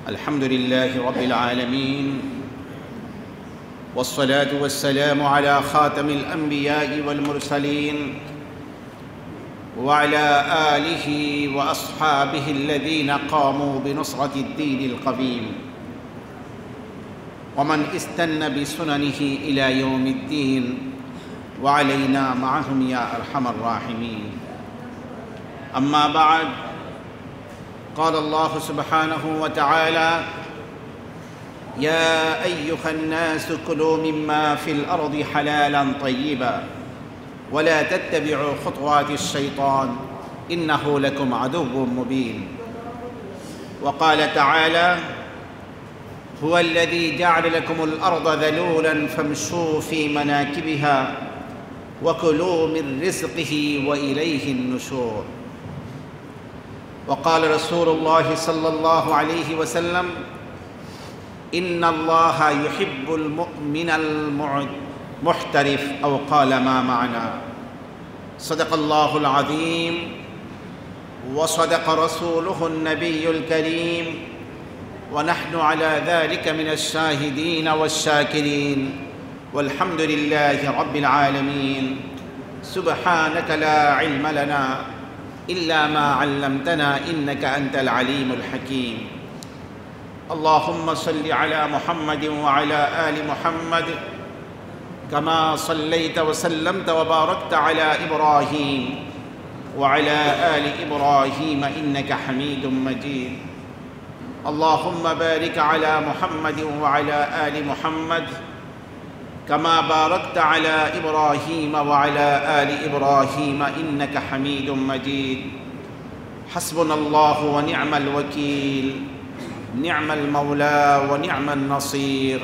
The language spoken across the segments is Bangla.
الحمد لله رب العالمين والصلاة والسلام على خاتم الأنبياء والمرسلين وعلى آله وأصحابه الذين قاموا بنصرة الدين القويم ومن استنى بسننه إلى يوم الدين وعلينا معهم يا أرحم الراحمين. أما بعد، قال الله سبحانه وتعالى: يا أيها الناس كلوا مما في الأرض حلالا طيبا ولا تتبعوا خطوات الشيطان إنه لكم عدو مبين. وقال تعالى: هو الذي جعل لكم الأرض ذلولا فامشوا في مناكبها وكلوا من رزقه وإليه النشور. وقال رسول الله صلى الله عليه وسلم: إن الله يحب المؤمن المحترف أو قال ما معنى. صدق الله العظيم وصدق رسوله النبي الكريم ونحن على ذلك من الشاهدين والشاكرين والحمد لله رب العالمين. سبحانك لا علم لنا إلا ما علمتنا إنك أنت العليم الحكيم. اللهم صل على محمد وعلى آل محمد كما صليت وسلمت وباركت على إبراهيم وعلى آل إبراهيم إنك حميد مجيد. اللهم بارك على محمد وعلى آل محمد كما باركت على إبراهيم وعلى آل إبراهيم إنك حميد مجيد. حسبنا الله ونعم الوكيل، نعم المولى ونعم النصير،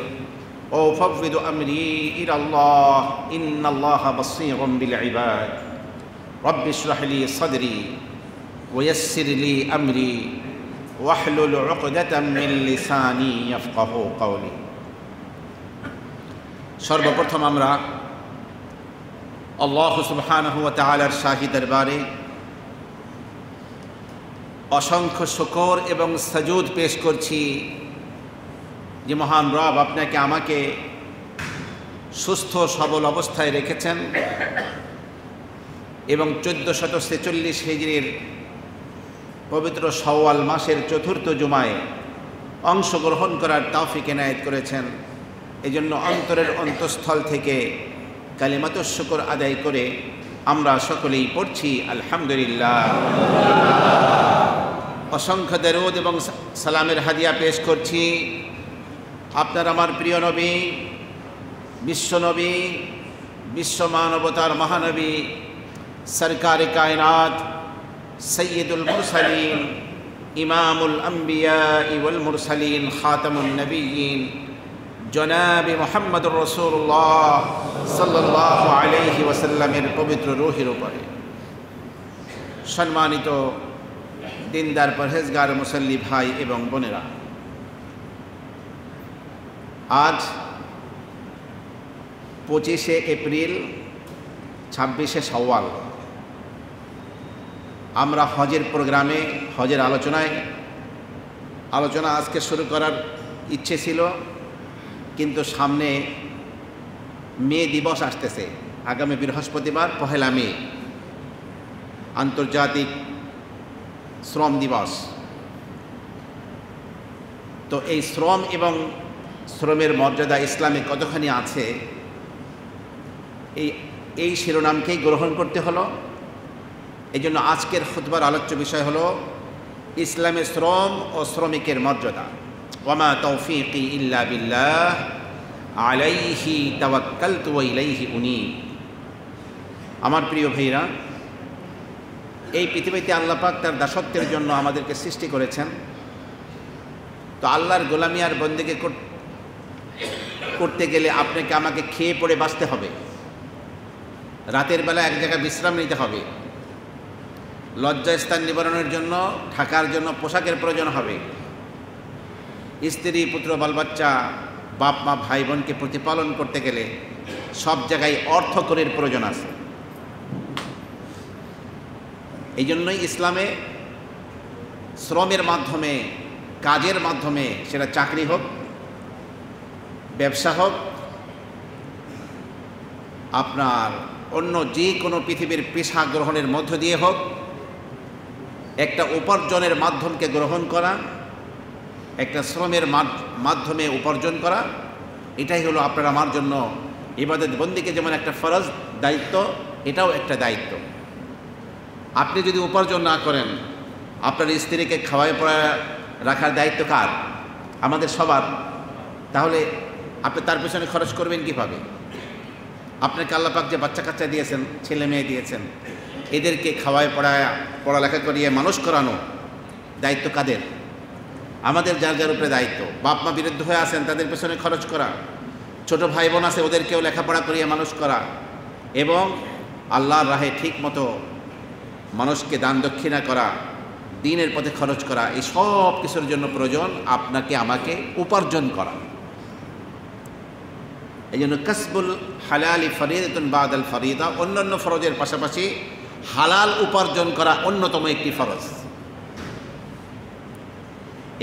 وأفوض أمري إلى الله إن الله بصير بالعباد. رب اشرح لي صدري ويسر لي أمري واحلل عقدة من لساني يفقه قولي। সর্বপ্রথম আমরা আল্লাহ সুবহানাহু ওয়া তাআলার শাহী দরবারে অসংখ্য শুকর এবং সাজুদ পেশ করছি যে মহান রব আপনাকে আমাকে সুস্থ সবল অবস্থায় রেখেছেন এবং 1446 হিজরির পবিত্র শাওয়াল মাসের চতুর্থ জুমায় অংশগ্রহণ করার তৌফিক এনায়েত করেছেন। এজন্য অন্তরের অন্তঃস্থল থেকে কালিমাতুশ শুকর আদায় করে আমরা সকলেই পড়ছি আলহামদুলিল্লাহ। অসংখ্য দরুদ এবং সালামের হাদিয়া পেশ করছি আপনার আমার প্রিয় নবী, বিশ্বনবী, বিশ্বমানবতার মহানবী, সরকারে কায়নাত, সৈয়দুল মুরসালিন, ইমামুল আম্বিয়া ওয়াল মুরসালিন, খাতামুন নবিয়্যিন, জনাবে মুহাম্মদুর রাসূলুল্লাহ সাল্লাল্লাহু আলাইহি ওয়াসাল্লামের পবিত্র রূহের উপরে। সম্মানিত দিনদার পরহেজগার মুসল্লি ভাই এবং বোনেরা, আজ 25শে এপ্রিল 26শে শাওয়াল। আমরা হজের প্রোগ্রামে, হজের আলোচনা আজকে শুরু করার ইচ্ছে ছিল, কিন্তু সামনে মে দিবস আসতেছে। আগামী বৃহস্পতিবার 1 মে আন্তর্জাতিক শ্রম দিবস। তো এই শ্রম এবং শ্রমের মর্যাদা ইসলামে কতখানি আছে, এই শিরোনামকেই গ্রহণ করতে হলো। এই জন্য আজকের খুতবার আলোচ্য বিষয় হলো ইসলামে শ্রম ও শ্রমিকের মর্যাদা। ওয়ামা তৌফিকি ইল্লা বিল্লাহ আলাইহি তাওয়াক্কালতু ওয়া ইলাইহি উনীব। আমার প্রিয় ভাইরা, এই পৃথিবীতে আল্লাহ পাক তার দাসত্বের জন্য আমাদেরকে সৃষ্টি করেছেন। তো আল্লাহর গোলামি আর বন্দেগী করতে গেলে আপনাকে আমাকে খেয়ে পড়ে বাঁচতে হবে। রাতের বেলা এক জায়গায় বিশ্রাম নিতে হবে। লজ্জাস্থান নিবারণের জন্য, থাকার জন্য পোশাকের প্রয়োজন হবে। স্ত্রী, পুত্র, বালবাচ্চা, বাপ মা, ভাই বোনকে প্রতিপালন করতে গেলে সব জায়গায় অর্থকরীর প্রয়োজন আছে। এই জন্যই ইসলামে শ্রমের মাধ্যমে কাজের মাধ্যমে, সেটা চাকরি হোক, ব্যবসা হোক, আপনার অন্য যে কোনো পৃথিবীর পেশা গ্রহণের মধ্য দিয়ে হোক, একটা উপার্জনের মাধ্যমকে গ্রহণ করা, একটা শ্রমের মাধ্যমে উপার্জন করা, এটাই হলো আপনার আমার জন্য ইবাদত বন্দিকে যেমন একটা ফরজ দায়িত্ব, এটাও একটা দায়িত্ব। আপনি যদি উপার্জন না করেন, আপনার স্ত্রীকে খাওয়ায় পড়া রাখার দায়িত্ব কার? আমাদের সবার। তাহলে আপনি তার পেছনে খরচ করবেন কীভাবে? আপনাকে আল্লাহ পাক যে বাচ্চা কাচ্চা দিয়েছেন, ছেলে মেয়ে দিয়েছেন, এদেরকে খাওয়ায় পড়ায় পড়ালেখা করিয়ে মানুষ করানো দায়িত্ব কাদের? আমাদের যার যার উপরে দায়িত্ব। বাপ মা বিরুদ্ধ হয়ে আছেন, তাদের পেছনে খরচ করা, ছোট ভাই বোন আছে, ওদেরকেও লেখাপড়া করিয়ে মানুষ করা, এবং আল্লাহর রাহে ঠিক মতো মানুষকে দান দক্ষিণা করা, দ্বীনের পথে খরচ করা, এই সব কিছুর জন্য প্রয়োজন আপনাকে আমাকে উপার্জন করা। এই জন্য কাসবুল হালালি ফরিদাতুন বাদাল ফরিদা, অন্যান্য ফরজের পাশাপাশি হালাল উপার্জন করা অন্যতম একটি ফরজ।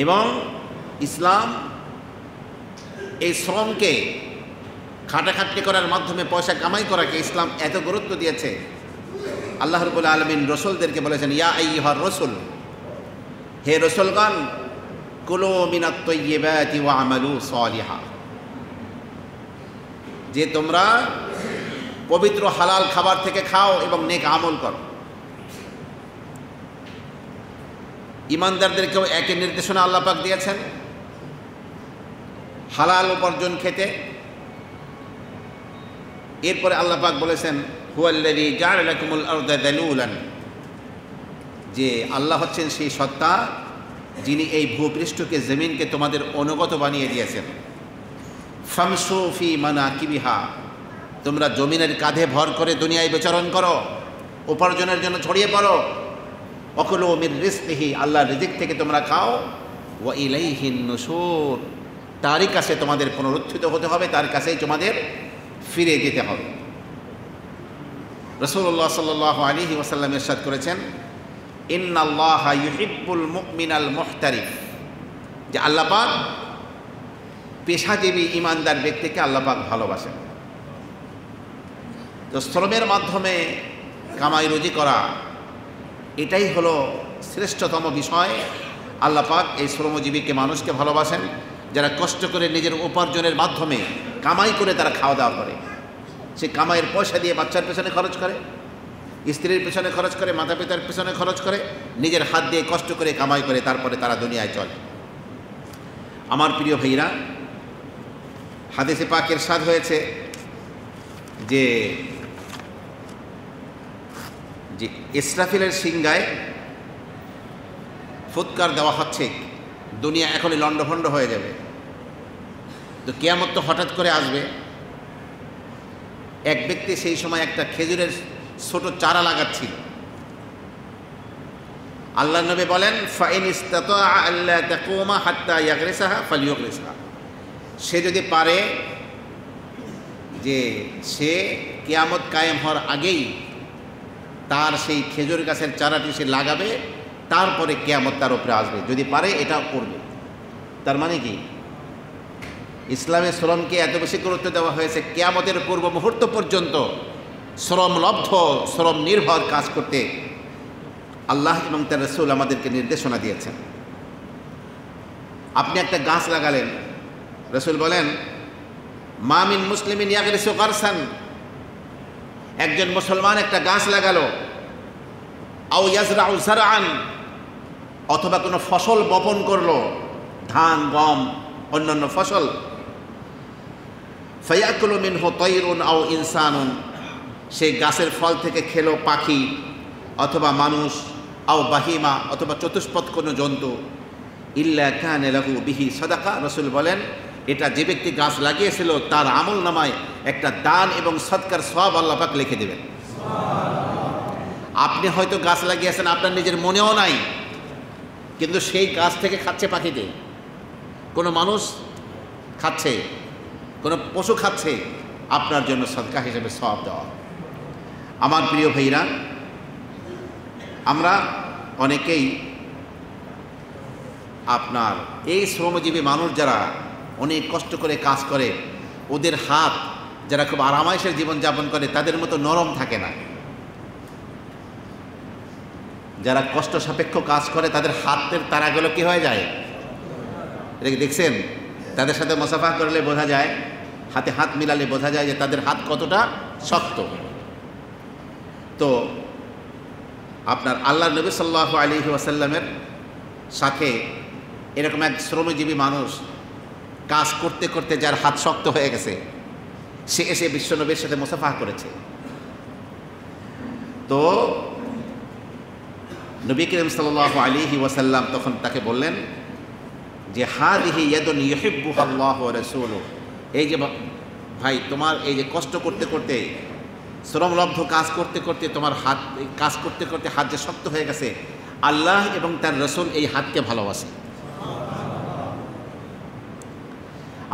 এবং ইসলাম এই শ্রমকে, খাটাখাটনি করার মাধ্যমে পয়সা কামাই করাকে ইসলাম এত গুরুত্ব দিয়েছে। আল্লাহ রাব্বুল আলামিন রসুলদেরকে বলেছেন, ইয়া আইয়ুহার রসুল, হে রসুলগণ, কুলু মিনাত তাইয়্যিবাতি ওয়া আমালু সালিহা, যে তোমরা পবিত্র হালাল খাবার থেকে খাও এবং নেক আমল করো। ইমানদারদেরকেও একই নির্দেশনা আল্লাহ পাক দিয়েছেন, হালাল উপার্জন খেতে। এরপরে আল্লাহ পাক বলেছেন, হুয়াল্লাযী জাআলা লাকুমুল আরদা যালুলান, যে আল্লাহ হচ্ছেন সেই সত্তা যিনি এই ভূপৃষ্ঠকে, জমিনকে তোমাদের অনুগত বানিয়ে দিয়েছেন। ফামশু ফি মানাকিবিহা, তোমরা জমিনের কাঁধে ভর করে দুনিয়ায় বিচরণ করো, উপার্জনের জন্য ছড়িয়ে পড়ো। অকুলু মির রিজকিহি, আল্লাহর রিজিক থেকে তোমরা খাও। ওয়া ইলাইহিন নুশুর, তারই কাছে তোমাদের পুনরুত্থিত হতে হবে, তার কাছেই তোমাদের ফিরে যেতে হবে। রাসূলুল্লাহ সাল্লাল্লাহু আলাইহি ওয়াসাল্লাম ইরশাদ করেছেন, ইন্নাল্লাহা ইউহিব্বুল মুমিনাল মুহতারিফ, যে আল্লাহ পাক পেশাজীবী ইমানদার ব্যক্তিকে আল্লাহ পাক ভালোবাসেন। তো শ্রমের মাধ্যমে কামাই রুজি করা, এটাই হলো শ্রেষ্ঠতম বিষয়। আল্লাহ পাক এই শ্রমজীবীকে, মানুষকে ভালোবাসেন যারা কষ্ট করে নিজের উপার্জনের মাধ্যমে কামাই করে তারা খাওয়া দাওয়া করে। সে কামাইয়ের পয়সা দিয়ে বাচ্চার পেছনে খরচ করে, স্ত্রীর পেছনে খরচ করে, মাতা পিতার পেছনে খরচ করে, নিজের হাত দিয়ে কষ্ট করে কামাই করে, তারপরে তারা দুনিয়ায় চলে। আমার প্রিয় ভাইরা, হাদিসে পাক ইরশাদ হয়েছে যে ইসরাফিলের সিংগায় ফুৎকার দেওয়া হচ্ছে, দুনিয়া এখনই লণ্ডভণ্ড হয়ে যাবে। তো কিয়ামত তো হঠাৎ করে আসবে। এক ব্যক্তি সেই সময় একটা খেজুরের ছোট চারা লাগাচ্ছিল। আল্লাহ নবী বলেন, ফাইন ইসতাতাআ আল্লা তাকুমা হাত্তা ইয়াগরিসাহা ফালিয়াগরিসহা, সে যদি পারে যে সে কিয়ামত কায়েম হওয়ার আগেই তার সেই খেজুর গাছের চারাটি সে লাগাবে, তারপরে কিয়ামত তার উপরে আসবে, যদি পারে এটা করবে। তার মানে কি, ইসলামে শ্রমকে এত বেশি গুরুত্ব দেওয়া হয়েছে, কিয়ামতের পূর্ব মুহূর্ত পর্যন্ত শ্রমলব্ধ, শ্রম নির্ভর কাজ করতে আল্লাহ এবং তার রাসূল আমাদেরকে নির্দেশনা দিয়েছেন। আপনি একটা গাছ লাগালেন, রাসূল বলেন, মা মিন মুসলিমিন ইয়াগরিসু গারসান, একজন মুসলমান একটা গাছ লাগালো, আও ইয়াজরাউ যারআন, অথবা কোনো ফসল বপন করলো, ধান, গম, অন্যান্য ফসল, ফায়াকুলু মিনহু তায়রুন আও ইনসানুন, সেই গাছের ফল থেকে খেলো পাখি অথবা মানুষ, আও বাহিমা, অথবা চতুষ্পদ কোনো জন্তু, ইল্লা কানা লাহু বিহি সাদাকা, রাসূল বলেন, এটা যে ব্যক্তি গাছ লাগিয়েছিল তার আমল নামায় একটা দান এবং সদকার সওয়াব আল্লাহ পাক লিখে দেবেন। আপনি হয়তো গাছ লাগিয়েছেন, আপনার নিজের মনেও নাই, কিন্তু সেই গাছ থেকে খাচ্ছে পাখিতে, কোনো মানুষ খাচ্ছে, কোনো পশু খাচ্ছে, আপনার জন্য সদকা হিসেবে সওয়াব দেওয়া। আমার প্রিয় ভাইরা, আমরা অনেকেই আপনার এই শ্রমজীবী মানুষ যারা অনেক কষ্ট করে কাজ করে, ওদের হাত যারা খুব আরামায়েশের জীবনযাপন করে তাদের মতো নরম থাকে না। যারা কষ্ট সাপেক্ষ কাজ করে তাদের হাতের তারাগুলো কি হয়ে যায়, এটা কি দেখছেন? তাদের সাথে মুসাফা করলে বোঝা যায়, হাতে হাত মিলালে বোঝা যায় যে তাদের হাত কতটা শক্ত। তো আপনার আল্লাহ নবী সাল্লাল্লাহু আলাইহি ওয়াসাল্লামের সাথে এরকম এক শ্রমজীবী মানুষ কাজ করতে করতে যার হাত শক্ত হয়ে গেছে, সে এসে বিশ্বনবীর সাথে মুসাফা করেছে। তো নবী করিম সাল্লাল্লাহু আলাইহি ওয়াসাল্লাম তখন তাকে বললেন যে হাদিহি ইয়াদুন ইউহিব্বুহা আল্লাহু ওয়া রাসূলুহু, এই যে ভাই তোমার এই যে কষ্ট করতে করতে, শ্রমলব্ধ কাজ করতে করতে তোমার হাত, কাজ করতে করতে হাত যে শক্ত হয়ে গেছে, আল্লাহ এবং তার রাসূল এই হাতকে ভালোবাসে।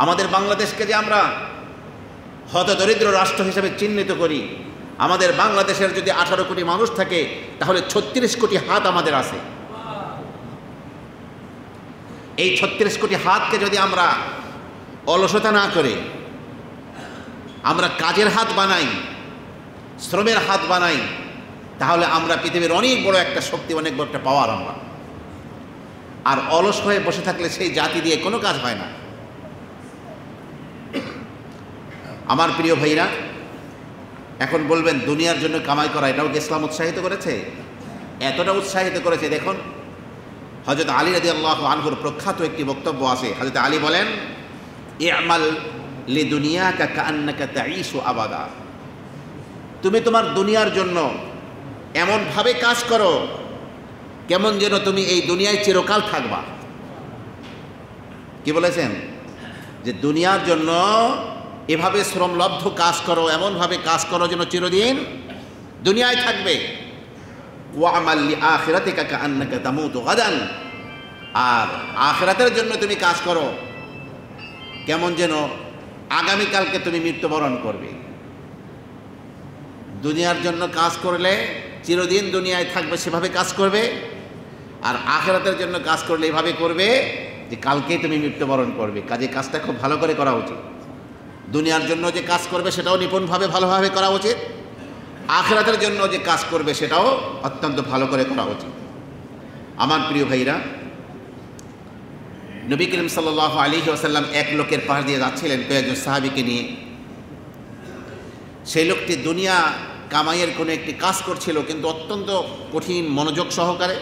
আমাদের বাংলাদেশকে যে আমরা হতদরিদ্র রাষ্ট্র হিসেবে চিহ্নিত করি, আমাদের বাংলাদেশের যদি 18 কোটি মানুষ থাকে তাহলে 36 কোটি হাত আমাদের আছে। এই 36 কোটি হাতকে যদি আমরা অলসতা না করে আমরা কাজের হাত বানাই, শ্রমের হাত বানাই, তাহলে আমরা পৃথিবীর অনেক বড় একটা শক্তি, অনেক বড় একটা পাওয়ার আমরা। আর অলস হয়ে বসে থাকলে সেই জাতি দিয়ে কোনো কাজ হয় না। আমার প্রিয় ভাইরা, এখন বলবেন দুনিয়ার জন্য কামাই করা এটাও কি ইসলাম উৎসাহিত করেছে? এতটা উৎসাহিত করেছে। দেখুন হযরত আলী রাদিয়াল্লাহু আনহুর প্রখ্যাত একটি বক্তব্য আছে। হযরত আলী বলেন, ই'মাল লিদুনিয়াকা কাআন্নাকা তাঈশু আবাদা, তুমি তোমার দুনিয়ার জন্য এমনভাবে কাজ করো কেমন যেন তুমি এই দুনিয়ায় চিরকাল থাকবা। কি বলেছেন? যে দুনিয়ার জন্য এভাবে শ্রমলব্ধ কাজ করো, এমনভাবে কাজ করো যেন চিরদিন দুনিয়ায় থাকবে। ওয়া'মাল লিআখিরাতিকা কাআন্নাকা তামুতু গাদান, আর আখিরাতের জন্য তুমি কাজ করো কেমন যেন আগামীকালকে তুমি মৃত্যুবরণ করবে। দুনিয়ার জন্য কাজ করলে চিরদিন দুনিয়ায় থাকবে, সেভাবে কাজ করবে। আর আখিরাতের জন্য কাজ করলে এভাবে করবে যে কালকেই তুমি মৃত্যুবরণ করবে। কাজে কাজটা খুব ভালো করে করা উচিত। দুনিয়ার জন্য যে কাজ করবে সেটাও নিপুণভাবে ভালোভাবে করা উচিত, আখিরাতের জন্য যে কাজ করবে সেটাও অত্যন্ত ভালো করে করা উচিত। আমার প্রিয় ভাইরা, নবী করিম সাল্লাল্লাহু আলাইহি ওয়াসাল্লাম এক লোকের পাশ দিয়ে যাচ্ছিলেন কয়েকজন সাহাবীকে নিয়ে। সেই লোকটি দুনিয়া কামাইয়ের কোনো একটি কাজ করছিল, কিন্তু অত্যন্ত কঠিন মনোযোগ সহকারে,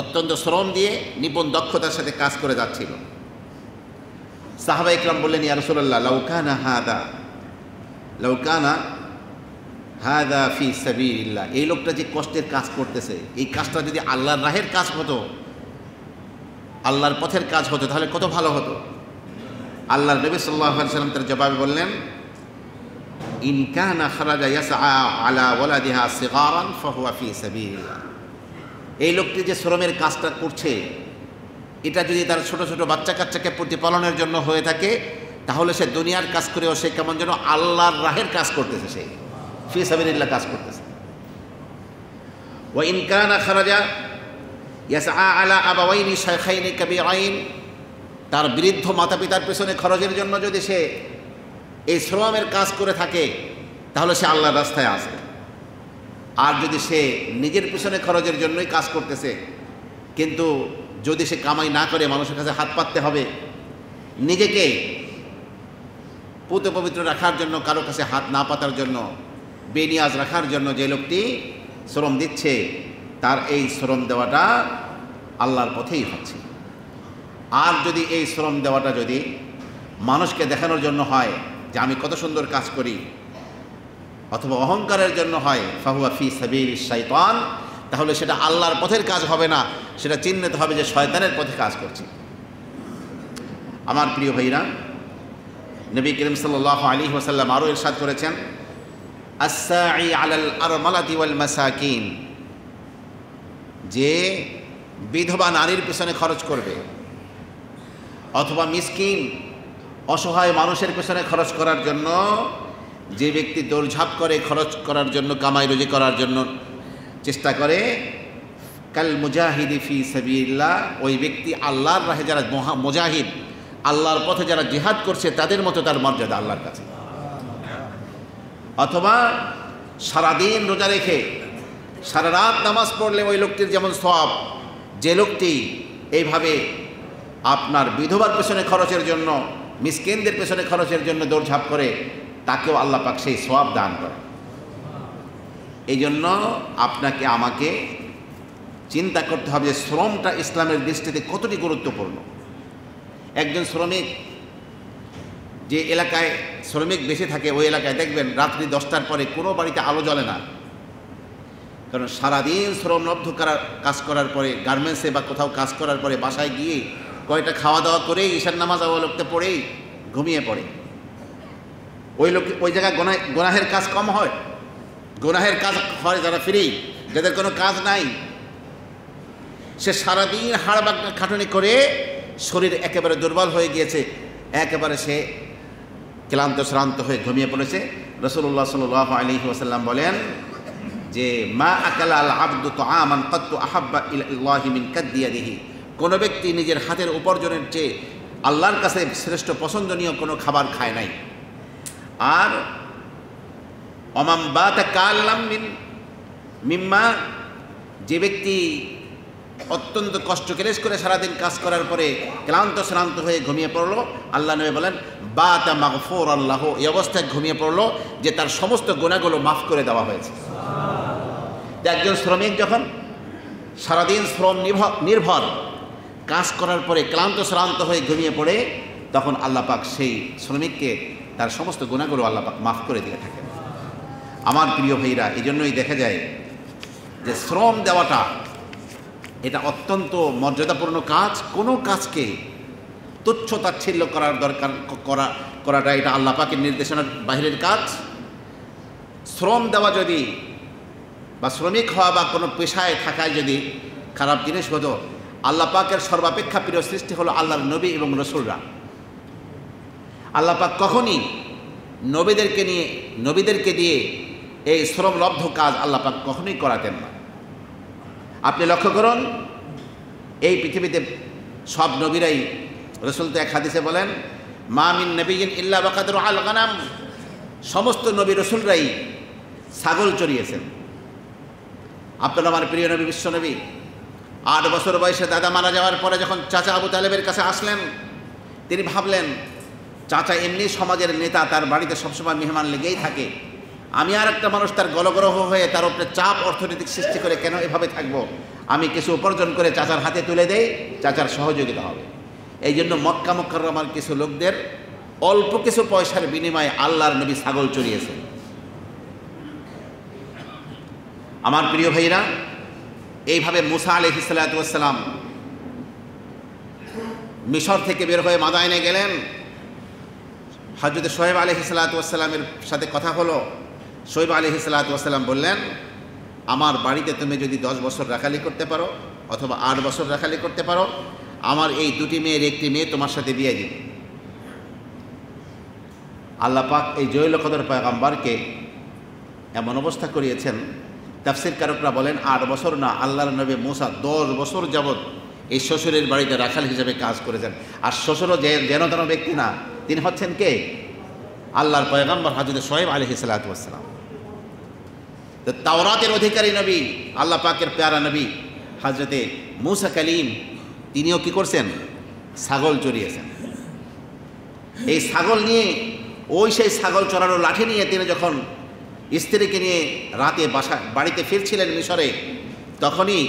অত্যন্ত শ্রম দিয়ে নিপুণ দক্ষতার সাথে কাজ করে যাচ্ছিল। সাহাবা ইকরাম বললেন, ইয়া রাসূলুল্লাহ, লাউ কানা হাদা ফি সাবিলিল্লাহ, এই লোকটা যে কষ্টের কাজ করতেছে, এই কাজটা যদি আল্লাহর রাহের কাজ হতো, আল্লাহর পথের কাজ হতো, তাহলে কত ভালো হতো। আল্লাহর নবী সাল্লাল্লাহু আলাইহি ওয়াসাল্লাম তার জবাবে বললেন, ইন কানা খারাজা ইয়াসআ আলা ওয়ালাদিহা সিগারান ফাহুয়া ফি সাবিলিল্লাহ, এই লোকটি যে শ্রমের কাজটা করছে এটা যদি তার ছোট ছোট বাচ্চা কাচ্চাকে প্রতিপালনের জন্য হয়ে থাকে, তাহলে সে দুনিয়ার কাজ করেও সে কেমন যেন আল্লাহর রাহের কাজ করতেছে, সে ফি সাবিলিল্লাহ কাজ করতেছে। ওয়া ইন কানা খারাজা ইয়াসআ আলা আবাওয়াইনি শাইখাইনি কাবীরাইন, তার বৃদ্ধ মাতা পিতার পেছনে খরচের জন্য যদি সে এই শ্রমের কাজ করে থাকে, তাহলে সে আল্লাহর রাস্তায় আছে। আর যদি সে নিজের পিছনে খরচের জন্যই কাজ করতেছে, কিন্তু যদি সে কামাই না করে মানুষের কাছে হাত পাততে হবে, নিজেকে পুত পবিত্র রাখার জন্য, কারো কাছে হাত না পাতার জন্য, বেনিয়াজ রাখার জন্য যে লোকটি শ্রম দিচ্ছে, তার এই শ্রম দেওয়াটা আল্লাহর পথেই হচ্ছে। আর যদি এই শ্রম দেওয়াটা যদি মানুষকে দেখানোর জন্য হয় যে আমি কত সুন্দর কাজ করি, অথবা অহংকারের জন্য হয়, ফাহুয়া ফি সাবিলিশ শাইতান, তাহলে সেটা আল্লাহর পথের কাজ হবে না, সেটা চিহ্নিত হবে যে শয়তানের পথে কাজ করছে। আমার প্রিয় ভাইরা, নবী করিম সাল্লাল্লাহু আলাইহি ওয়াসাল্লাম আরও ইরশাদ করেছেন, আস-সাঈ আলাল আরমালাতি ওয়াল মাসাকিন, যে বিধবা নারীর পিছনে খরচ করবে অথবা মিসকিন অসহায় মানুষের পেছনে খরচ করার জন্য যে ব্যক্তি দৌড়ঝাঁপ করে খরচ করার জন্য, কামাই রুজি করার জন্য চেষ্টা করে, কাল মুজাহিদি ফি সাবিলিল্লাহ, ওই ব্যক্তি আল্লাহর রাহে যারা মুজাহিদ, আল্লাহর পথে যারা জিহাদ করছে তাদের মতো তার মর্যাদা আল্লাহর কাছে। অথবা সারাদিন রোজা রেখে সারা রাত নামাজ পড়লে ওই লোকটির যেমন সওয়াব, যে লোকটি এইভাবে আপনার বিধবার পেছনে খরচের জন্য, মিসকিনদের পেছনে খরচের জন্য দৌড়ঝাঁপ করে, তাকেও আল্লাহ পাক সেই সওয়াব দান করে। এই জন্য আপনাকে আমাকে চিন্তা করতে হবে যে শ্রমটা ইসলামের দৃষ্টিতে কতটি গুরুত্বপূর্ণ। একজন শ্রমিক, যে এলাকায় শ্রমিক বেশি থাকে ওই এলাকায় দেখবেন রাত্রি 10টার পরে কোনো বাড়িতে আলো জ্বলে না, কারণ সারাদিন শ্রমলব্ধ কাজ করার পরে, গার্মেন্টসে বা কোথাও কাজ করার পরে বাসায় গিয়ে কয়টা খাওয়া দাওয়া করেই ঈশার নামাজ অবলক্তে পড়েই ঘুমিয়ে পড়ে। ওই জায়গায় গুনাহের কাজ কম হয়, গুনাহের কাজ হয় যারা ফ্রি, যাদের কোনো কাজ নাই। সে সারাদিন হাড় খাটুনি করে শরীর একেবারে দুর্বল হয়ে গিয়েছে, একেবারে সে ক্লান্ত শ্রান্ত হয়ে ঘুমিয়ে পড়েছে। রাসূলুল্লাহ সাল্লাল্লাহু আলাইহি ওয়াসাল্লাম বলেন যে মা আকালা আল আবদু তাআমান কাত্তু আহাব্বা ইলাল্লাহি মিন কাদ্দিয়াদিহি, কোনো ব্যক্তি নিজের হাতের উপার্জনের চেয়ে আল্লাহর কাছে শ্রেষ্ঠ পছন্দনীয় কোনো খাবার খায় নাই। আর অমাম বাতা কাল্লাম মিম্মা, যে ব্যক্তি অত্যন্ত কষ্ট ক্লেশ করে সারাদিন কাজ করার পরে ক্লান্ত শ্রান্ত হয়ে ঘুমিয়ে পড়লো, আল্লাহ নবী বলেন বাতা মাগফুরান লাহু, এই অবস্থায় ঘুমিয়ে পড়লো যে তার সমস্ত গুনাহগুলো মাফ করে দেওয়া হয়েছে। একজন শ্রমিক যখন সারাদিন শ্রম নির্ভর কাজ করার পরে ক্লান্ত শ্রান্ত হয়ে ঘুমিয়ে পড়ে, তখন আল্লাহ পাক সেই শ্রমিককে তার সমস্ত গুনাহগুলো আল্লাহ পাক মাফ করে দিয়ে থাকেন। আমার প্রিয় ভাইরা, এই জন্যই দেখা যায় যে শ্রম দেওয়াটা এটা অত্যন্ত মর্যাদাপূর্ণ কাজ। কোনো কাজকে তুচ্ছ তাচ্ছিল্য করার দরকার করাটা এটা আল্লাহ পাকের নির্দেশনার বাহিরের কাজ। শ্রম দেওয়া যদি বা শ্রমিক হওয়া বা কোনো পেশায় থাকায় যদি খারাপ জিনিস হতো, আল্লাহ পাকের সর্বাপেক্ষা প্রিয় সৃষ্টি হলো আল্লাহর নবী এবং রসুলরা। আল্লাহ পাক কখনই নবীদেরকে দিয়ে এই শ্রমলব্ধ কাজ আল্লাহ পাক কখনোই করাতেন না। আপনি লক্ষ্য করুন, এই পৃথিবীতে সব নবীরাই, রসুল তো এক হাদিসে বলেন মা মিন নবিয়্যিন ইল্লা ওয়াকাদ রাআল গানাম, সমস্ত নবী রসুলরাই ছাগল চড়িয়েছেন। আপনার আমার প্রিয় নবী বিশ্বনবী 8 বছর বয়সে দাদা মারা যাওয়ার পরে যখন চাচা আবু তালেবের কাছে আসলেন, তিনি ভাবলেন চাচা এমনি সমাজের নেতা, তার বাড়িতে সবসময় মেহমান লেগেই থাকে, আমি আর একটা মানুষ তার গলগ্রহ হয়ে তার উপরে চাপ অর্থনৈতিক সৃষ্টি করে কেন এভাবে থাকবো, আমি কিছু উপার্জন করে চাচার হাতে তুলে দেই, চাচার সহযোগিতা হবে। এই জন্য মক্কা মুকাররমার কিছু লোকদের অল্প কিছু পয়সার বিনিময়ে আল্লাহর নবী ছাগল চড়িয়েছেন। আমার প্রিয় ভাইরা, এইভাবে মুসা আলাইহিস সালাতু ওয়াস সালাম মিশর থেকে বের হয়ে মাদায়েনে গেলেন। হযরত শোয়েব আলাইহিস সালাতু ওয়াস সালামের সাথে কথা হলো। শোয়েব আলাইহিস সালাতু ওয়াস সালাম বললেন, আমার বাড়িতে তুমি যদি 10 বছর রাখালি করতে পারো অথবা 8 বছর রাখালি করতে পারো, আমার এই 2টি মেয়ের একটি মেয়ে তোমার সাথে বিয়ে দিবে। আল্লাহ পাক এই জয়ীল কদর পয়গম্বরকে এমন অবস্থা করিয়েছেন, তাফসীর কারকরা বলেন 8 বছর না, আল্লাহর নবী মুসা 10 বছর যাবৎ এই শ্বশুরের বাড়িতে রাখাল হিসেবে কাজ করেছেন। আর শ্বশুরও যেন তেন ব্যক্তি না, তিনি হচ্ছেন কে? আল্লাহর পয়গম্বর হযরত শোয়েব আলাইহিস সালাতু ওয়াস সালাম। তো তাওরাতের অধিকারী নবী, আল্লাহ পাকের প্যারা নবী হযরতে মুসা কালিম, তিনিও কি করছেন? ছাগল চড়িয়েছেন। এই ছাগল নিয়ে, সেই ছাগল চড়ানো লাঠি নিয়ে তিনি যখন স্ত্রীকে নিয়ে রাতে বাড়িতে ফিরছিলেন মিশরে, তখনই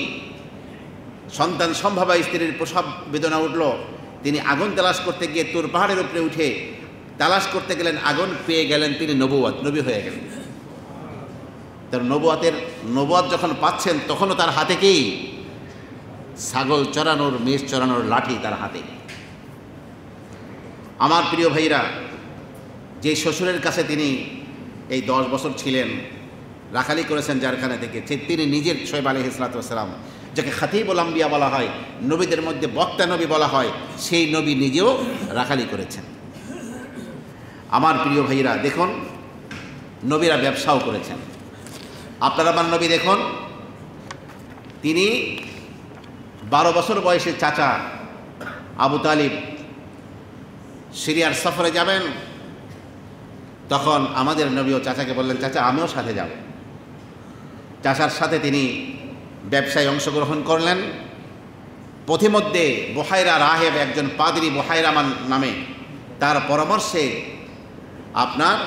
সন্তান সম্ভবা স্ত্রীর প্রসব বেদনা উঠল। তিনি আগুন তালাশ করতে গিয়ে তুর পাহাড়ের উপরে উঠে তালাশ করতে গেলেন, আগুন পেয়ে গেলেন, তিনি নবী হয়ে গেলেন। তার নবুয়ত যখন পাচ্ছেন, তখনও তার হাতে কি? ছাগল চড়ানোর, মেষ চড়ানোর লাঠি তার হাতে। আমার প্রিয় ভাইরা, যে শ্বশুরের কাছে তিনি এই 10 বছর ছিলেন, রাখালি করেছেন যারখানে থেকে, তিনি নিজের শোয়েব আলাইহিস সালাতু ওয়াস সালাম, যাকে খাতিবুল আম্বিয়া বলা হয়, নবীদের মধ্যে বক্তা নবী বলা হয়, সেই নবী নিজেও রাখালি করেছেন। আমার প্রিয় ভাইরা, দেখুন নবীরা ব্যবসাও করেছেন। আপনারা আমার নবী দেখুন, তিনি 12 বছর বয়সে চাচা আবু তালিব সিরিয়ার সফরে যাবেন, তখন আমাদের নবীও চাচাকে বললেন, চাচা আমিও সাথে যাব। চাচার সাথে তিনি ব্যবসায় অংশগ্রহণ করলেন। পথিমধ্যে বুহাইরা রাহেব, একজন পাদ্রী বুহাইরা নামে, তার পরামর্শে আপনার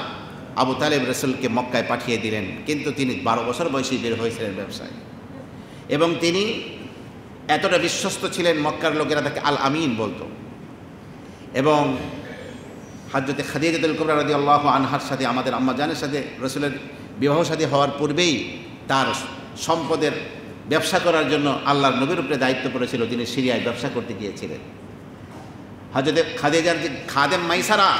আবু তালেব রসুলকে মক্কায় পাঠিয়ে দিলেন। কিন্তু তিনি 12 বছর বয়সে বের হয়েছিলেন ব্যবসায়, এবং তিনি এতটা বিশ্বস্ত ছিলেন, মক্কার লোকেরা তাকে আল আমিন বলতো। এবং হযরত খাদিজাতুল কুবরা রাদিয়াল্লাহু আনহার সাথে, আমাদের আম্মা জানের সাথে রসুলের বিবাহ শাদী হওয়ার পূর্বেই তার সম্পদের ব্যবসা করার জন্য আল্লাহর নবীর উপরে দায়িত্ব পড়েছিল। তিনি সিরিয়ায় ব্যবসা করতে গিয়েছিলেন। হযরত খাদিজার যে খাদেম মাইসারা,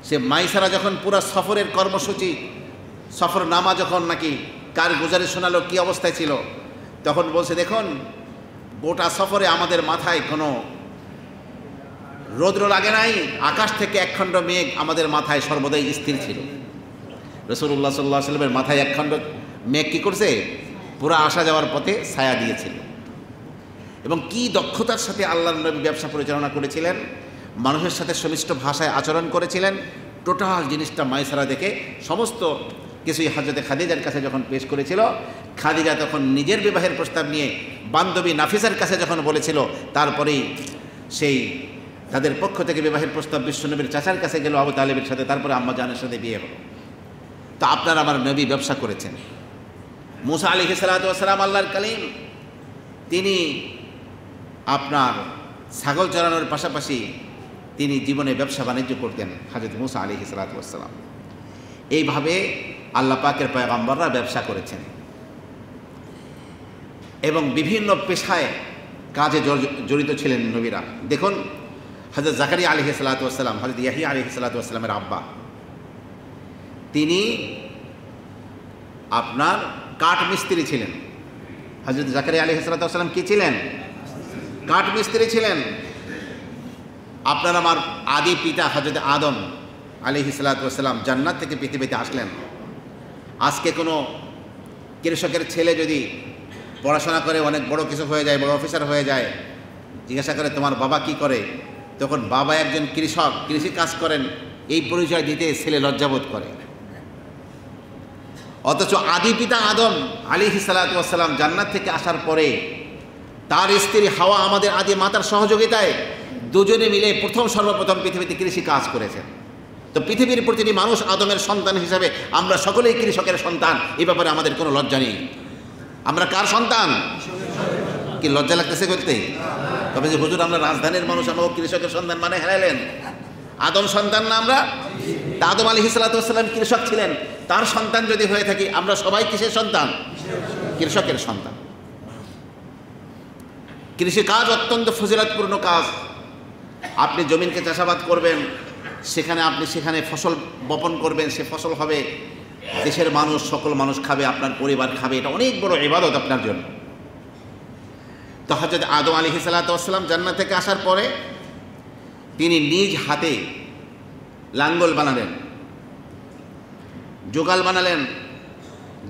সে মাইসারা যখন পুরো সফরের কর্মসূচি, সফরনামা যখন নাকি কারগুজারি শোনালো কী অবস্থায় ছিল, তখন বলছে, দেখুন গোটা সফরে আমাদের মাথায় কোনো রৌদ্র লাগে নাই, আকাশ থেকে একখণ্ড মেঘ আমাদের মাথায় সর্বদাই স্থির ছিল। রাসূলুল্লাহ সাল্লাল্লাহু আলাইহি ওয়াসাল্লামের মাথায় একখণ্ড মেঘ কী করছে, পুরা আসা যাওয়ার পথে ছায়া দিয়েছিল। এবং কি দক্ষতার সাথে আল্লাহর নবী ব্যবসা পরিচালনা করেছিলেন, মানুষের সাথে সমিষ্ট ভাষায় আচরণ করেছিলেন। টোটাল জিনিসটা মাইসারা দেখে সমস্ত কিছুই হযরত খাদিজার কাছে যখন পেশ করেছিল, খাদিজা তখন নিজের বিবাহের প্রস্তাব নিয়ে বান্ধবী নাফিসার কাছে যখন বলেছিল, তারপরেই সেই তাদের পক্ষ থেকে বিবাহের প্রস্তাব বিশ্বনবীর চাচার কাছে গেল আবু তালেবের সাথে, তারপরে আম্মা জানের সাথে বিয়ে হলো। তো আপনার আমার নবী ব্যবসা করেছেন। মুসা আলাইহিস সালাতু ওয়াস সালাম আল্লাহর কালিম, তিনি আপনার ছাগল চরানোর পাশাপাশি তিনি জীবনে ব্যবসা বাণিজ্য করতেন, হযরত মুসা আলাইহিস সালাতু ওয়াস সালাম। এইভাবে আল্লাহ পাকের পয়গম্বররা ব্যবসা করেছেন এবং বিভিন্ন পেশায় কাজে জড়িত ছিলেন নবীরা। দেখুন হযরত জাকারিয়া আলাইহিস সালাতু ওয়াস সালাম, হযরত ইয়াহিয়া আলাইহিস সালাতু ওয়াস সালামের আব্বা, তিনি আপনার কাঠ মিস্ত্রি ছিলেন। হযরত জাকারিয়া আলাইহিস সালাতু ওয়াস সালাম কি ছিলেন? কাঠ মিস্ত্রি ছিলেন। আপনার আমার আদি পিতা হযরত আদম আলাইহিস সালাতু ওয়াস সালাম জান্নাত থেকে পৃথিবীতে আসলেন। আজকে কোনো কৃষকের ছেলে যদি পড়াশোনা করে অনেক বড় কিছু হয়ে যায়, বড় অফিসার হয়ে যায়, জিজ্ঞাসা করে তোমার বাবা কি করে, তখন বাবা একজন কৃষক, কৃষি কাজ করেন, এই পরিচয় দিতে ছেলে লজ্জাবোধ করে। অথচ আদি পিতা আদম আলাইহিস সালাতু ওয়াস সালাম জান্নাত থেকে আসার পরে তার স্ত্রী হাওয়া আমাদের আদি মাতার সহযোগিতায় দুজনে মিলে সর্বপ্রথম পৃথিবীতে কৃষি কাজ করেছেন। তো পৃথিবীর প্রতিটি মানুষ আদমের সন্তান হিসাবে আমরা সকলেই কৃষকের সন্তান। এই ব্যাপারে আমাদের কোনো লজ্জা নেই। আমরা কার সন্তান? কি লজ্জা লাগতেছে করতে? তবে যে হুজুর আমরা রাজধানীর মানুষ, আমরা কৃষকের সন্তান মানে হেরাইলেন। আদম সন্তান না আমরা? তা আদম আলাইহিস সালাতু ওয়াস সালাম কৃষক ছিলেন, তার সন্তান যদি হয়ে থাকি আমরা সবাই কিসের সন্তান? কৃষকের সন্তান। কৃষি কাজ অত্যন্ত ফজিলতপূর্ণ কাজ। আপনি জমিনকে চাষাবাদ করবেন, সেখানে ফসল বপন করবেন, সে ফসল হবে, দেশের মানুষ, সকল মানুষ খাবে, আপনার পরিবার খাবে, এটা অনেক বড় ইবাদত আপনার জন্য। তো হযরত আদম আলাইহিস সালাতু ওয়াস সালাম জান্নাত থেকে আসার পরে তিনি নিজ হাতে লাঙ্গল বানালেন, জোগাল বানালেন,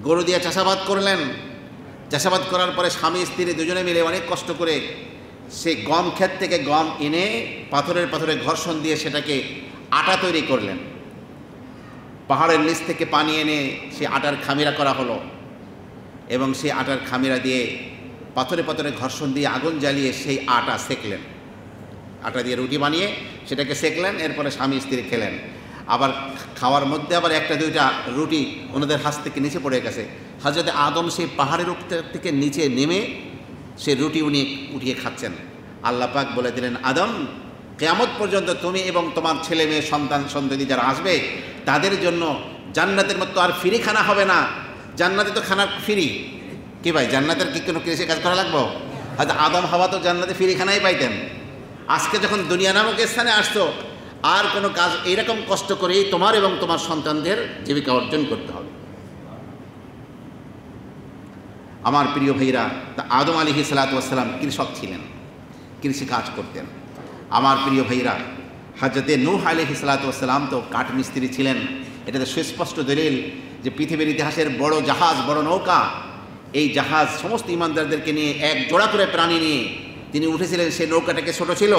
গরু দিয়ে চাষাবাদ করলেন। চাষাবাদ করার পরে স্বামী স্ত্রী দুজনে মিলে অনেক কষ্ট করে সেই গম ক্ষেত থেকে গম এনে পাথরে ঘর্ষণ দিয়ে সেটাকে আটা তৈরি করলেন। পাহাড়ের নিচ থেকে পানি এনে সেই আটার খামিরা করা হলো এবং সেই আটার খামিরা দিয়ে পাথরে ঘর্ষণ দিয়ে আগুন জ্বালিয়ে সেই আটা সেকলেন। আটা দিয়ে রুটি বানিয়ে সেটাকে সেকলেন, এরপরে স্বামী স্ত্রী খেলেন। আবার খাওয়ার মধ্যে আবার একটা দুইটা রুটি ওনাদের হাত থেকে নিচে পড়ে গেছে। হযরত আদম সেই পাহাড়ের উপর থেকে নিচে নেমে সে রুটি উনি উঠিয়ে খাচ্ছেন। আল্লাহ পাক বলে দিলেন, আদম কিয়ামত পর্যন্ত তুমি এবং তোমার ছেলে মেয়ে সন্তান সন্ততি যারা আসবে তাদের জন্য জান্নাতের মতো আর ফ্রি খানা হবে না। জান্নাতে তো খানা ফ্রি। কি ভাই, জান্নাতের কি কোনো কৃষি কাজ করা লাগবো? হয়তো আদম হাওয়া তো জান্নাতে ফ্রি খানাই পাইতেন। আজকে যখন দুনিয়া নামক স্থানে আসতো, আর কোনো কাজ এইরকম কষ্ট করেই তোমার এবং তোমার সন্তানদের জীবিকা অর্জন করতে হবে। আমার প্রিয় ভাইরা, তা আদম আলাইহিস সালাতু ওয়াস সালাম কৃষক ছিলেন, কৃষি কাজ করতেন। আমার প্রিয় ভাইরা, হযরত নূহ আলাইহিস সালাতু ওয়াস সালাম তো কাঠ মিস্ত্রি ছিলেন। এটা তো সুস্পষ্ট দলিল যে পৃথিবীর ইতিহাসের বড় জাহাজ, বড় নৌকা, এই জাহাজ সমস্ত ইমানদারদেরকে নিয়ে এক জোড়া করে প্রাণী নিয়ে তিনি উঠেছিলেন। সেই নৌকাটাকে ছোট ছিল?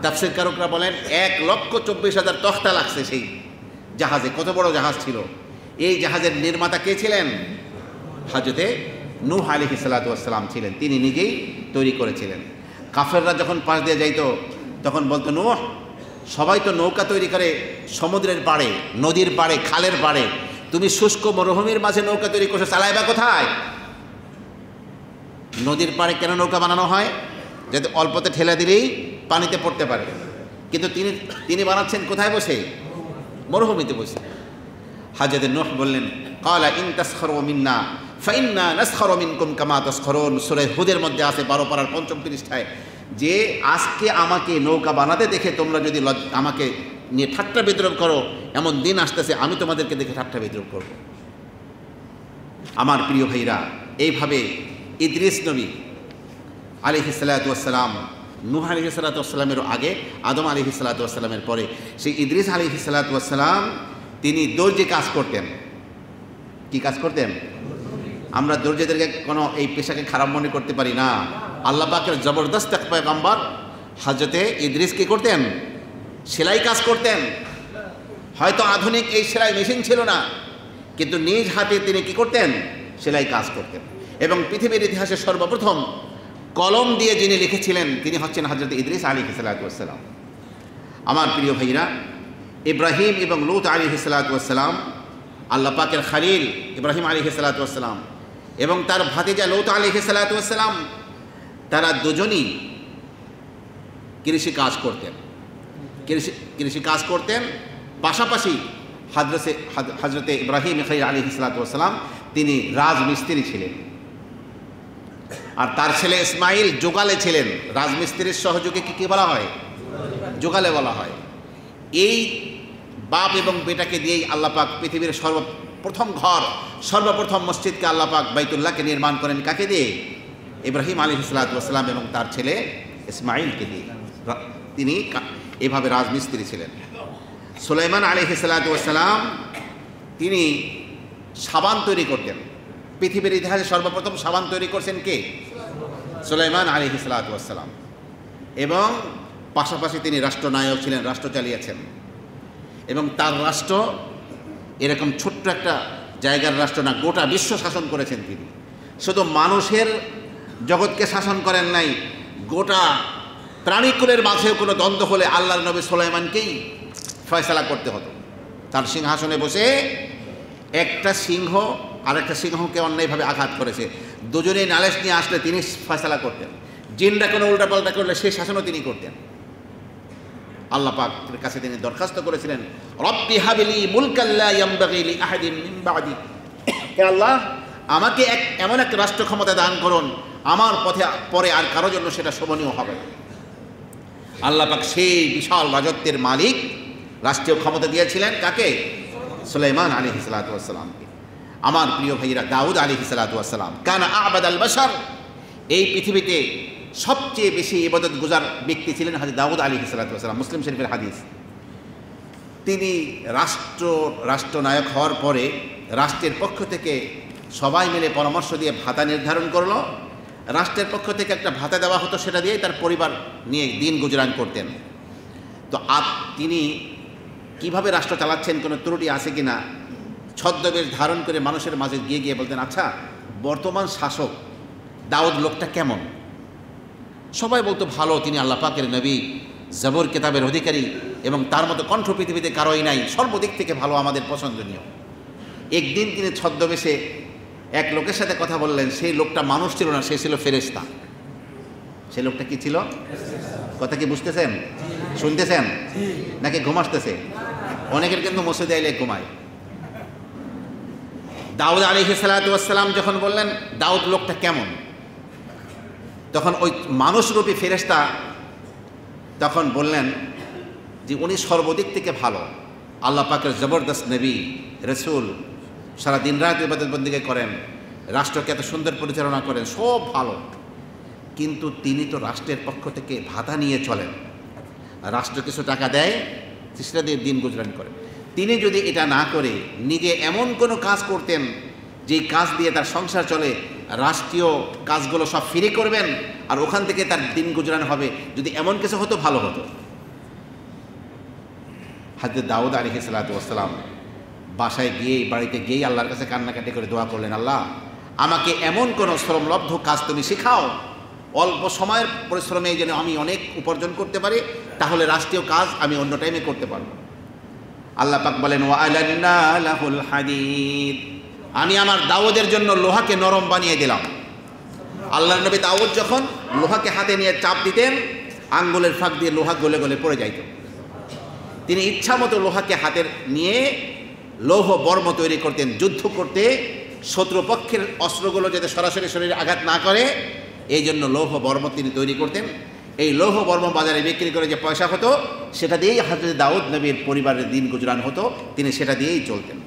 তাফসীর কারকরা বলেন 1,24,000 তখতা লাগছে সেই জাহাজে। কত বড় জাহাজ ছিল! এই জাহাজের নির্মাতা কে ছিলেন? হযরতে নূহ আলাইহিস সালাতু ওয়াস সালাম ছিলেন। তিনি নিজেই তৈরি করেছিলেন। কাফেররা যখন পাশ দিয়ে যাইতো তখন বলতো, নূহ, সবাই তো নৌকা তৈরি করে সমুদ্রের পাড়ে, নদীর পাড়ে, খালের পাড়ে, তুমি শুষ্ক মরুভূমির মাঝে নৌকা তৈরি করছো, চালাইবা কোথায়? নদীর পাড়ে কেন নৌকা বানানো হয়? যাতে অল্পতে ঠেলা দিলেই পানিতে পড়তে পারে। কিন্তু তিনি বানাচ্ছেন কোথায় বসে? মরুভূমিতে বসে। হযরত নূহ বললেন, ক্বালা ইন তাসখারু মিন্না ফাইন্না নাসখারু মিনকুম কামা তাসখারুন। সূরা হুদের মধ্যে আছে 12 পারার 5ম পৃষ্ঠায়, যে আজকে আমাকে নৌকা বানাতে দেখে তোমরা যদি আমাকে নিয়ে ঠাট্টা বিদ্রুপ করো, এমন দিন আসতেছে আমি তোমাদেরকে দেখে ঠাট্টা বিদ্রুপ করব। আমার প্রিয় ভাইরা, এইভাবে ইদ্রিস নবী আলাইহিস সালাতু ওয়াস সালাম, নূহ আলাইহিস সালাতু ওয়াস সালামের আগে, আদম আলাইহিস সালাতু ওয়াস সালামের পরে সেই ইদ্রিস আলাইহিস সালাতু ওয়াস সালাম তিনি দর্জি কাজ করতেন। কি কাজ করতেন? আমরা দর্জিদেরকে কোনো এই পেশাকে খারাপ মনে করতে পারি না। আল্লাহ পাকের জবরদস্ত এক পয়গম্বর হযরতে ইদ্রিস কি করতেন? সেলাই কাজ করতেন। হয়তো আধুনিক এই সেলাই মেশিন ছিল না, কিন্তু নিজ হাতে তিনি কি করতেন? সেলাই কাজ করতেন। এবং পৃথিবীর ইতিহাসে সর্বপ্রথম কলম দিয়ে যিনি লিখেছিলেন তিনি হচ্ছেন হযরতে ইদ্রিস আলাইহিস সালাতু ওয়াস সালাম। আমার প্রিয় ভাইরা, ইব্রাহিম এবং লূত আলাইহিস সালাতু ওয়াস সালাম, আল্লাহ পাকের খলিল ইব্রাহিম আলাইহিস সালাতু ওয়াস সালাম এবং তার ভাতিজা লূত আলাইহিস সালাতু ওয়াস সালাম, তারা দুজনই কৃষি কাজ করতেন। কৃষি কাজ করতেন। পাশাপাশি হযরতে ইব্রাহিম খলিল আলাইহিস সালাতু ওয়াস সালাম তিনি রাজমিস্ত্রি ছিলেন। আর তার ছেলে ইসমাইল জোগালে ছিলেন। রাজমিস্ত্রির সহযোগে কি বলা হয়? জোগালে বলা হয়। এই বাপ এবং বেটাকে দিয়েই আল্লাহ পাক পৃথিবীর সর্বপ্রথম ঘর, সর্বপ্রথম মসজিদকে আল্লাহ পাক বাইতুল্লাহকে নির্মাণ করেন। কাকে দিয়ে? ইব্রাহিম আলাইহিস সালাতু ওয়াস সালাম এবং তার ছেলে ইসমাইলকে দিয়ে। তিনি এভাবে রাজমিস্ত্রি ছিলেন। সুলাইমান আলাইহিস সালাতু ওয়াস সালাম তিনি সাবান তৈরি করতেন। পৃথিবীর ইতিহাসে সর্বপ্রথম সাবান তৈরি করছেন কে? সুলাইমান আলাইহিস সালাতু ওয়াস সালাম। এবং পাশাপাশি তিনি রাষ্ট্রনায়ক ছিলেন, রাষ্ট্র চালিয়েছেন। এবং তার রাষ্ট্র এরকম ছোট্ট একটা জায়গার রাষ্ট্র না, গোটা বিশ্ব শাসন করেছেন তিনি। শুধু মানুষের জগৎকে শাসন করেন নাই, গোটা প্রাণীকুলের মাঝেও কোনো দ্বন্দ্ব হলে আল্লাহর নবী সুলাইমানকেই ফয়সালা করতে হতো। তার সিংহাসনে বসে একটা সিংহ আর একটা সিংহকে অন্যায়ভাবে আঘাত করেছে, দুজনেই নালিশ নিয়ে আসলে তিনি ফয়সালা করতেন। জিনরা কোনো উল্টাপাল্টা করলে সেই শাসনও তিনি করতেন। আল্লাহ পাকের কাছে তিনি দরখাস্ত করেছিলেন, রব্বি হাবলি মুলকান লা ইয়ানবাগি লি আহাদিন মিন বা'দি। হে আল্লাহ, আমাকে এমন এক রাষ্ট্র ক্ষমতা দান করুন আমার পথে পরে আর কারো জন্য সেটা শোভনীয় হবে না। আল্লাহ পাক সেই বিশাল রাজত্বের মালিক রাষ্ট্রীয় ক্ষমতা দিয়েছিলেন কাকে? সুলাইমান আলাইহিস সালাতু ওয়াস সালামকে। আমার প্রিয় ভাইরা, দাউদ আলাইহিস সালাতু ওয়াস সালাম কানা আ'বাদাল বাশার। এই পৃথিবীতে সবচেয়ে বেশি ইবাদত গুজার ব্যক্তি ছিলেন হযরত দাউদ আলাইহিস সালাতু ওয়াস সালাম। মুসলিম শরীফের হাদিস। তিনি রাষ্ট্রনায়ক হওয়ার পরে রাষ্ট্রের পক্ষ থেকে সবাই মিলে পরামর্শ দিয়ে ভাতা নির্ধারণ করলো। রাষ্ট্রের পক্ষ থেকে একটা ভাতা দেওয়া হতো, সেটা দিয়েই তার পরিবার নিয়ে দিন গুজরান করতেন। তো তিনি কিভাবে রাষ্ট্র চালাচ্ছেন, কোনো ত্রুটি আছে কি না, ছদ্মবেশ ধারণ করে মানুষের মাঝে গিয়ে গিয়ে বলতেন, আচ্ছা বর্তমান শাসক দাউদ লোকটা কেমন? সবাই বলতো ভালো, তিনি আল্লাহ পাকের নবী, জবর কিতাবের অধিকারী এবং তার মতো কণ্ঠ পৃথিবীতে কারোই নাই, সর্বদিক থেকে ভালো, আমাদের পছন্দনীয়। একদিন তিনি ছদ্মবেশে এক লোকের সাথে কথা বললেন। সেই লোকটা মানুষ ছিল না, সে ছিল ফেরেশতা। সেই লোকটা কি ছিল? কথা কি বুঝতেছেন? শুনতেছেন নাকি ঘুম আসতেছে? অনেকের কিন্তু মসজিদে আইলে ঘুমায়। দাউদ আলাইহিস সালাতু ওয়াস সালাম যখন বললেন দাউদ লোকটা কেমন, তখন ওই মানুষরূপী ফেরেশতা তখন বললেন যে উনি সর্বদিক থেকে ভালো, আল্লাহ পাকের জবরদস্ত নবী রসুল, সারা দিন রাত ইবাদত বন্দেগী করেন, রাষ্ট্রকে এত সুন্দর পরিচালনা করেন, সব ভালো। কিন্তু তিনি তো রাষ্ট্রের পক্ষ থেকে ভাতা নিয়ে চলেন, রাষ্ট্র কিছু টাকা দেয়, সেটা দিয়ে দিন গুজরান করেন। তিনি যদি এটা না করে নিজে এমন কোনো কাজ করতেন যে কাজ দিয়ে তার সংসার চলে, রাষ্ট্রীয় কাজগুলো সব ফ্রি করবেন আর ওখান থেকে তার দিন গুজরান হবে। যদি এমন কিছু হতো ভালো হতো। হযরত দাউদ আলাইহিস সালাতু ওয়াস সালাম বাসায় গিয়েই, বাড়িতে গিয়েই আল্লাহর কাছে কান্নাকাটি করে দোয়া করলেন, আল্লাহ আমাকে এমন কোনো শ্রমলব্ধ কাজ তুমি শেখাও, অল্প সময়ের পরিশ্রমে যেন আমি অনেক উপার্জন করতে পারি, তাহলে রাষ্ট্রীয় কাজ আমি অন্য টাইমে করতে পারব। আল্লাহ পাক বলেন, ওয়া আলান্না লাহুল হাদিদ, আমি আমার দাউদের জন্য লোহাকে নরম বানিয়ে দিলাম। আল্লাহর নবী দাউদ যখন লোহাকে হাতে নিয়ে চাপ দিতেন, আঙ্গুলের ফাঁক দিয়ে লোহা গলে গলে পড়ে যাইত। তিনি ইচ্ছা মতো লোহাকে হাতের নিয়ে লৌহ বর্ম তৈরি করতেন, যুদ্ধ করতে শত্রুপক্ষের অস্ত্রগুলো যাতে সরাসরি শরীরে আঘাত না করে, এই জন্য লৌহ বর্ম তিনি তৈরি করতেন। এই লৌহ বর্ম বাজারে বিক্রি করে যে পয়সা হতো, সেটা দিয়েই হযরত দাউদ নবীর পরিবারের দিন গুজরান হতো, তিনি সেটা দিয়েই চলতেন।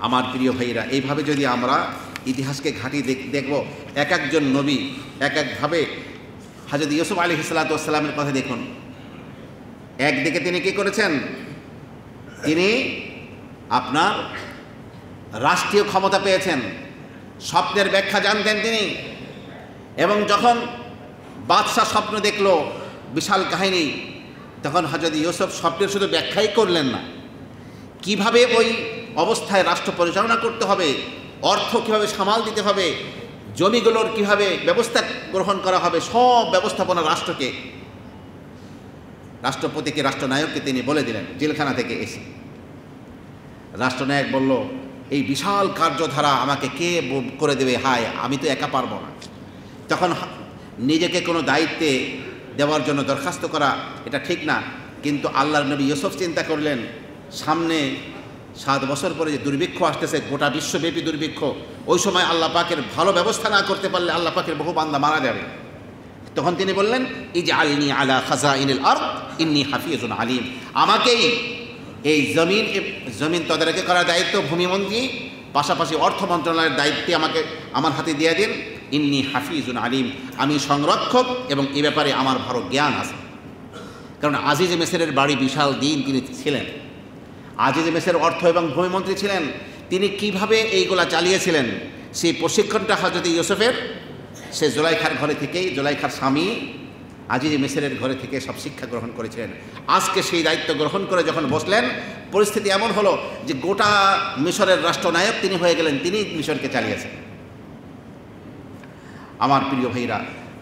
আমার প্রিয় ভাইরা, এইভাবে যদি আমরা ইতিহাসকে ঘাঁটি দেখব, এক একজন নবী এক একভাবে। হযরত ইউসুফ আলাইহিস সালাতু ওয়াস সালামের কথা দেখুন। একদিকে তিনি কি করেছেন? তিনি আপনার রাষ্ট্রীয় ক্ষমতা পেয়েছেন, স্বপ্নের ব্যাখ্যা জানতেন তিনি। এবং যখন বাদশাহ স্বপ্ন দেখল বিশাল কাহিনী, তখন হযরত ইউসুফ স্বপ্নের শুধু ব্যাখ্যাই করলেন না, কিভাবে ওই অবস্থায় রাষ্ট্র পরিচালনা করতে হবে, অর্থ কিভাবে সামাল দিতে হবে, জমিগুলোর কিভাবে ব্যবস্থা গ্রহণ করা হবে, সব ব্যবস্থাপনা রাষ্ট্রপতিকে, রাষ্ট্রনায়ককে তিনি বলে দিলেন জেলখানা থেকে এসে। রাষ্ট্রনায়ক বলল, এই বিশাল কার্যধারা আমাকে কে করে দেবে, হায় আমি তো একা পারবো না। তখন নিজেকে কোনো দায়িত্বে দেওয়ার জন্য দরখাস্ত করা এটা ঠিক না, কিন্তু আল্লাহর নবী ইউসুফ চিন্তা করলেন সামনে 7 বছর পরে যে দুর্ভিক্ষ আসতেছে, গোটা বিশ্বব্যাপী দুর্ভিক্ষ, ওই সময় আল্লাহ পাকের ভালো ব্যবস্থা না করতে পারলে আল্লাহ পাকের বহু বান্দা মারা যাবে। তখন তিনি বললেন, ইজআলনি আলা খাজাইনিল আরদ ইন্নী হাফিজুন আলিম, আমাকেই এই জমিন তদারকি করার দায়িত্ব ভূমিমন্ত্রী, পাশাপাশি অর্থ মন্ত্রণালয়ের দায়িত্বে আমার হাতে দিয়ে দিন। ইন্নী হাফিজুন আলিম, আমি সংরক্ষক এবং এ ব্যাপারে আমার ভালো জ্ঞান আছে। কারণ আজিজ মিসরের বাড়ি বিশাল দিন তিনি ছিলেন, আজিজ মিসরের অর্থ এবং ভূমিমন্ত্রী ছিলেন। তিনি কিভাবে এইগুলা চালিয়েছিলেন, সেই প্রশিক্ষণটা হযরত ইউসুফের, সে জুলাইখার ঘরে থেকেই, জুলাইখার স্বামী আজিজ মিসরের ঘরে থেকে সব শিক্ষা গ্রহণ করেছিলেন। আজকে সেই দায়িত্ব গ্রহণ করে যখন বসলেন, পরিস্থিতি এমন হলো যে গোটা মিশরের রাষ্ট্রনায়ক তিনি হয়ে গেলেন, তিনি মিশরকে চালিয়েছেন। আমার প্রিয় ভাইরা,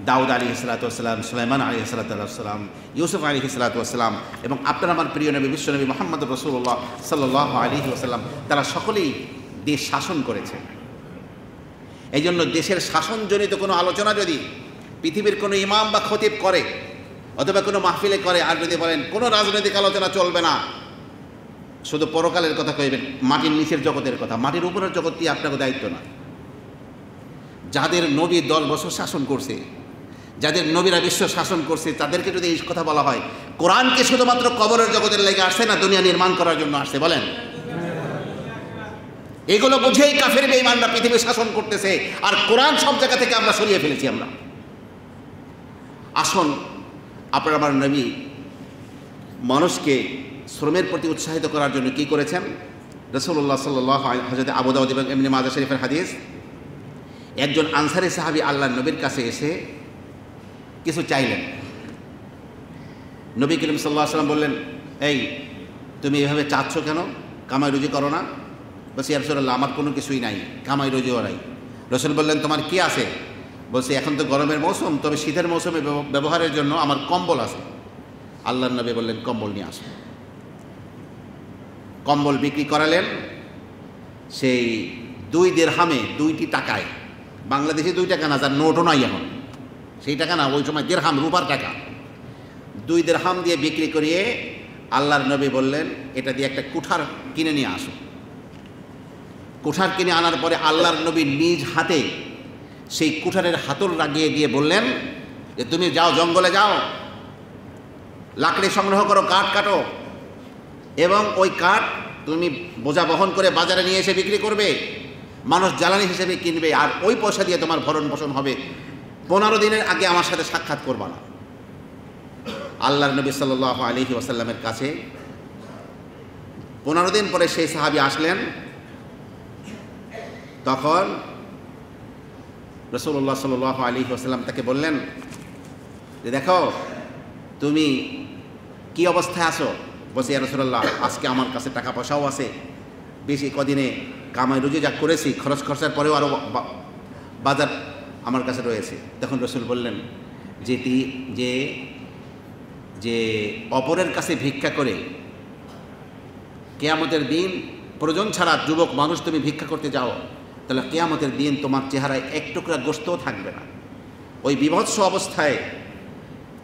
দাউদ আলাইহিস সালাতু ওয়াস সালাম, সুলাইমান আলাইহিস সালাতু ওয়াস সালাম, ইউসুফ আলাইহিস সালাতু ওয়াস সালাম এবং আপনার আমার প্রিয় নবী বিশ্বনবী মুহাম্মদ রাসূলুল্লাহ সাল্লাল্লাহু আলাইহি ওয়াসাল্লাম, তারা সকলেই দেশ শাসন করেছে। এই জন্য দেশের শাসনজনিত কোনো আলোচনা যদি পৃথিবীর কোনো ইমাম বা খতিব করে অথবা কোনো মাহফিলে করে, আর যদি বলেন কোনো রাজনৈতিক আলোচনা চলবে না, শুধু পরকালের কথা কইবেন, মাটির নিচের জগতের কথা, মাটির উপরের জগৎ দিয়ে আপনাকে দায়িত্ব না। যাদের নবী 10 বছর শাসন করছে, যাদের নবীরা বিশ্ব শাসন করছে, তাদেরকে যদি এই কথা বলা হয়, কোরআনকে শুধুমাত্র কবরের জগতের লেগে আসছে না, দুনিয়া নির্মাণ করার জন্য আসছে? বলেন, এগুলো বুঝেই কাফের বেঈমানরা পৃথিবী শাসন করতেছে, আর কোরআন সব জায়গা থেকে আমরা সরিয়ে ফেলেছি। আমরা আসুন, আপনার আমার নবী মানুষকে শ্রমের প্রতি উৎসাহিত করার জন্য কি করেছেন? রাসূলুল্লাহ সাল্লাল্লাহু আলাইহি ওয়াসাল্লাম, হযরত আবু দাউদ এবং ইবনে মাজাহ শরীফের হাদিস, একজন আনসারী সাহাবী আল্লাহর নবীর কাছে এসে কিছু চাইলেন। নবী করিম সাল্লাল্লাহু আলাইহি ওয়াসাল্লাম বললেন, এই তুমি এভাবে চাচ্ছ কেন? কামাই রুজি করো না? বলছি, ইয়া রাসূলুল্লাহ, আমার কোনো কিছুই নাই, কামাই রুজিও নাই। রাসূল বললেন, তোমার কি আছে? বলছে, এখন তো গরমের মৌসুম, তবে শীতের মৌসুমে ব্যবহারের জন্য আমার কম্বল আছে। আল্লাহর নবী বললেন, কম্বল নিয়ে আসো। কম্বল বিক্রি করালেন সেই 2 দিরহামে, 2টি টাকায়, বাংলাদেশে 2 টাকা না, যার নোটও নাই এখন, সেই টাকা না, ওই সময় দিরহাম, রূপার টাকা, 2 দিরহাম দিয়ে বিক্রি করিয়ে আল্লাহর নবী বললেন, এটা দিয়ে একটা কুঠার কিনে নিয়ে আসো। কুঠার কিনে আনার পরে আল্লাহর নবী নিজ হাতে সেই কুঠারের হাতল লাগিয়ে দিয়ে বললেন যে, তুমি যাও, জঙ্গলে যাও, লাকড়ি সংগ্রহ করো, কাঠ কাটো, এবং ওই কাঠ তুমি বোঝা বহন করে বাজারে নিয়ে এসে বিক্রি করবে, মানুষ জ্বালানি হিসেবে কিনবে, আর ওই পয়সা দিয়ে তোমার ভরণ পোষণ হবে। 15 দিনের আগে আমার সাথে সাক্ষাৎ করবা না। আল্লাহর নবী সাল্লাল্লাহু আলাইহি ওয়াসাল্লামের কাছে 15 দিন পরে সেই সাহাবী আসলেন। তখন রাসূলুল্লাহ সাল্লাল্লাহু আলাইহি ওয়াসাল্লাম তাকে বললেন যে দেখো তুমি কি অবস্থায় আছো? বলছে ইয়া রাসূলুল্লাহ, আজকে আমার কাছে টাকা পয়সাও আছে, বেশি কদিনে কামাই রুজি যা করেছি খরচ খরচার পরেও আরও বাজার আমার কাছে রয়েছে। তখন রসুল বললেন যে যে অপরের কাছে ভিক্ষা করে কিয়ামতের দিন প্রয়োজন ছাড়া যুবক মানুষ তুমি ভিক্ষা করতে যাও, তাহলে কিয়ামতের দিন তোমার চেহারায় এক টুকরা গোশতও থাকবে না। ওই বিভৎস অবস্থায়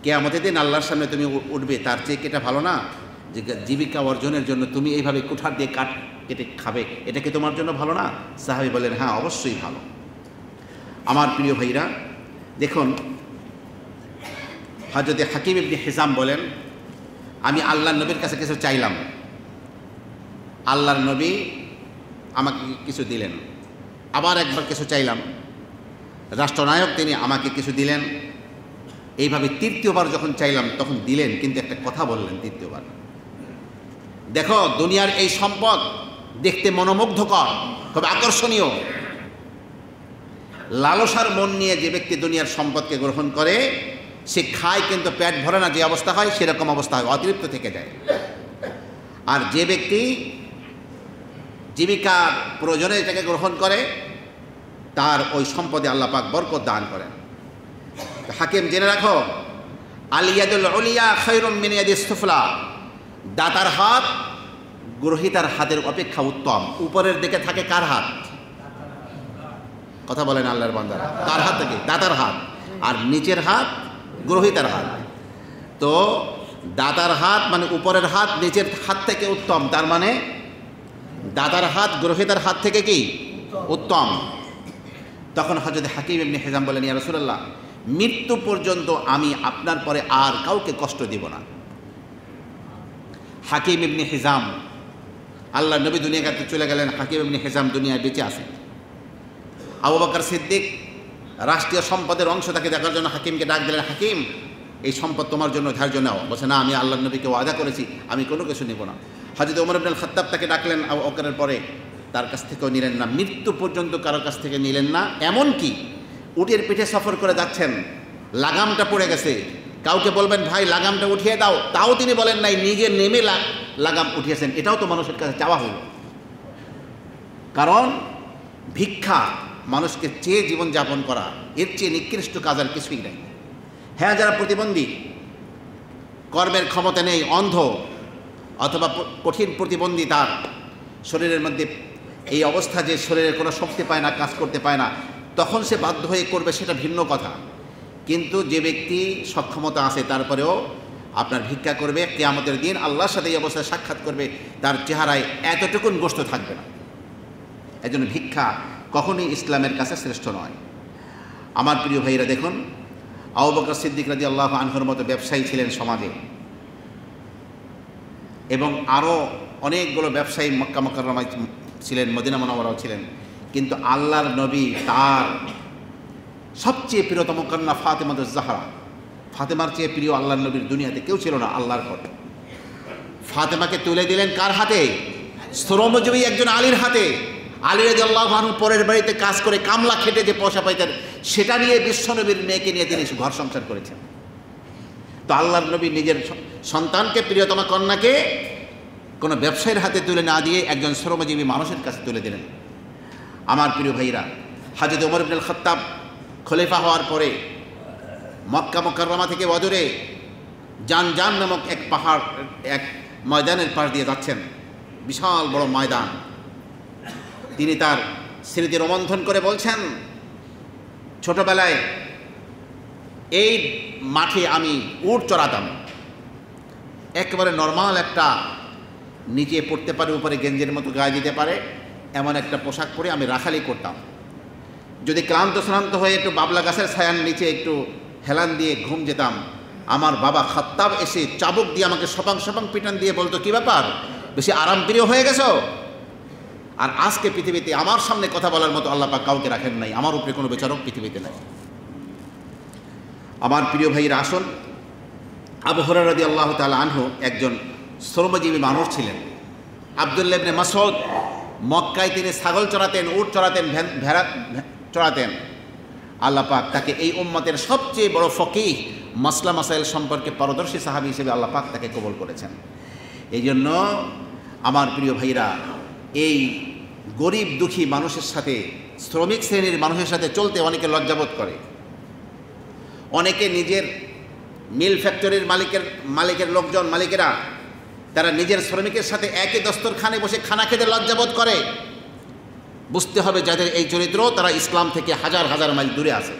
কিয়ামতের দিন আল্লাহর সামনে তুমি উঠবে, তার চেয়ে এটা ভালো না যে জীবিকা অর্জনের জন্য তুমি এইভাবে কুঠার দিয়ে কেটে খাবে, এটা কি তোমার জন্য ভালো না? সাহাবী বলেন হ্যাঁ, অবশ্যই ভালো। আমার প্রিয় ভাইরা, দেখুন হযরত হাকিম ইবনে হিজাম বলেন, আমি আল্লাহর নবীর কাছে কিছু চাইলাম, আল্লাহর নবী আমাকে কিছু দিলেন। আবার একবার কিছু চাইলাম, রাষ্ট্রনায়ক তিনি আমাকে কিছু দিলেন। এইভাবে তৃতীয়বার যখন চাইলাম তখন দিলেন, কিন্তু একটা কথা বললেন তৃতীয়বার, দেখো দুনিয়ার এই সম্পদ দেখতে মনোমুগ্ধকর, খুব আকর্ষণীয়, লালসার মন নিয়ে যে ব্যক্তি দুনিয়ার সম্পদকে গ্রহণ করে সে খায় কিন্তু পেট ভরে না, যে অবস্থা হয় সেরকম অবস্থা হয়, অতৃপ্ত থেকে যায়। আর যে ব্যক্তি জীবিকার প্রয়োজনে এটাকে গ্রহণ করে তার ওই সম্পদে আল্লাহ পাক বরকত দান করেন। হাকিম জেনে রাখো, আল ইয়াদুল উলিয়া খায়রুম মিন ইয়াদিস সুফলা, দাতার হাত গ্রহীতার হাতের অপেক্ষা উত্তম। উপরের দিকে থাকে কার হাত? কথা বলেন আল্লাহর বান্দারা, কার হাত থেকে? দাতার হাত। আর নিচের হাত গ্রহীতার হাত। তো দাতার হাত মানে উপরের হাত নিচের হাত থেকে উত্তম, তার মানে দাতার হাত গ্রহীতার হাত থেকে কি উত্তম। তখন হযরত হাকিম ইবনে হিজাম বলেন, ইয়া রাসূলুল্লাহ, মৃত্যু পর্যন্ত আমি আপনার পরে আর কাউকে কষ্ট দিব না। হাকিম ইবনে হিজাম, আল্লাহ নবী দুনিয়া কাছে চলে গেলেন, হাকিম ইবনে হিজাম দুনিয়ায় বেঁচে আছেন। আবু বকর সিদ্দিক রাষ্ট্রীয় সম্পদের অংশ তাকে দেখার জন্য হাকিমকে ডাক দিলেন, হাকিম এই সম্পদ তোমার জন্য ধার্য নাও। বলছে না, আমি আল্লাহ নবীকে ওয়াদা করেছি, আমি কোনো কিছু নেব না। হযরত ওমর ইবনে খাত্তাব তাকে ডাকলেন, আবু বকরের পরে তার কাছ থেকেও নিলেন না, মৃত্যু পর্যন্ত কারোর কাছ থেকে নিলেন না। এমনকি উটের পিঠে সফর করে যাচ্ছেন, লাগামটা পড়ে গেছে, কাউকে বলবেন ভাই লাগামটা উঠিয়ে দাও, তাও তিনি বলেন নাই, নিজে নেমে লাগাম উঠিয়েছেন। এটাও তো মানুষের কাছে চাওয়া হলো। কারণ ভিক্ষা মানুষকে চেয়ে জীবনযাপন করা, এর চেয়ে নিকৃষ্ট কাজ আর কিছুই নেই। হ্যাঁ, যারা প্রতিবন্ধী, কর্মের ক্ষমতা নেই, অন্ধ অথবা কঠিন প্রতিবন্ধী, তার শরীরের মধ্যে এই অবস্থা যে শরীরের কোনো শক্তি পায় না, কাজ করতে পায় না, তখন সে বাধ্য হয়ে করবে, সেটা ভিন্ন কথা। কিন্তু যে ব্যক্তি সক্ষমতা আছে তারপরেও আপনার ভিক্ষা করবে, কিয়ামতের দিন আল্লাহর সাথে এই অবস্থায় সাক্ষাৎ করবে, তার চেহারায় এতটুকুন গোশত থাকবে না। এজন্য ভিক্ষা কখনোই ইসলামের কাছে শ্রেষ্ঠ নয়। আমার প্রিয় ভাইরা, দেখুন আবু বকর সিদ্দিক রাদিয়াল্লাহু আনহুর মতো ব্যবসায়ী ছিলেন সমাজে, এবং আরও অনেকগুলো ব্যবসায়ী মক্কা মুকাররমায় ছিলেন, মদিনা মুনাওয়ারাও ছিলেন। কিন্তু আল্লাহর নবী তার সবচেয়ে প্রিয়তম কন্যা ফাতেমাতুজ জাহরা, ফাতেমার চেয়ে প্রিয় আল্লাহর নবীর দুনিয়াতে কেউ ছিল না আল্লাহর পর। ফাতেমাকে তুলে দিলেন কার হাতে? শ্রমজীবী একজন আলীর হাতে। আলী রাদিয়াল্লাহু আনহু পরের বাড়িতে কাজ করে কামলা খেটে যে পয়সা পাইতেন, সেটা নিয়ে বিশ্বনবীর মেয়েকে নিয়ে তিনি ঘর সংসার করেছেন। তো আল্লাহর নবী নিজের সন্তানকে, প্রিয়তমা কন্যাকে কোনো ব্যবসায়ীর হাতে তুলে না দিয়ে একজন শ্রমজীবী মানুষের কাছে তুলে দিলেন। আমার প্রিয় ভাইরা, হযরত ওমর ইবনে খাত্তাব খলিফা হওয়ার পরে মক্কা মুকাররমা থেকে বদরে জান নামক এক পাহাড়, এক ময়দানের পাশ দিয়ে যাচ্ছেন, বিশাল বড় ময়দান। তিনি তার স্মৃতি রোমন্থন করে বলছেন, ছোটবেলায় এই মাঠে আমি উট চড়াতাম, একেবারে নর্মাল একটা নিচে পড়তে পারে, উপরে গেঞ্জের মতো গায়ে দিতে পারে এমন একটা পোশাক পরে আমি রাখালি করতাম। যদি ক্লান্ত হয়ে একটু বাবলা গাছের ছায়ার নিচে একটু হেলান দিয়ে ঘুম যেতাম, আমার বাবা খাত্তাব এসে চাবুক দিয়ে আমাকে সপাং পিটান দিয়ে বলতো, কী ব্যাপার, বেশি আরাম প্রিয় হয়ে গেছো? আর আজকে পৃথিবীতে আমার সামনে কথা বলার মতো আল্লাহ পাক কাউকে রাখেন নাই, আমার উপরে কোনো বিচারক পৃথিবীতে নাই। আমার প্রিয় ভাইয়ের আসুন, আবু হুরায়রা রাদিয়াল্লাহু তাআলা আনহু একজন শ্রমজীবী মানুষ ছিলেন। আব্দুল্লাহ ইবনে মাসউদ মক্কায় তিনি ছাগল চড়াতেন, উট চড়াতেন, ভেড়া চড়াতেন। আল্লাহ পাক তাকে এই উম্মতের সবচেয়ে বড় ফকিহ, মাসলা মাসাইল সম্পর্কে পারদর্শী সাহাবী হিসেবে আল্লাহ পাক তাকে কবুল করেছেন। এই জন্য আমার প্রিয় ভাইরা, এই গরিব দুঃখী মানুষের সাথে, শ্রমিক শ্রেণীর মানুষের সাথে চলতে অনেকে লজ্জাবোধ করে। অনেকে নিজের মিল ফ্যাক্টরির মালিকের লোকজন, মালিকেরা, তারা নিজের শ্রমিকের সাথে একই দস্তরখানে বসে খানা খেতে লজ্জাবোধ করে। বুঝতে হবে যাদের এই চরিত্র, তারা ইসলাম থেকে হাজার হাজার মাইল দূরে আছে।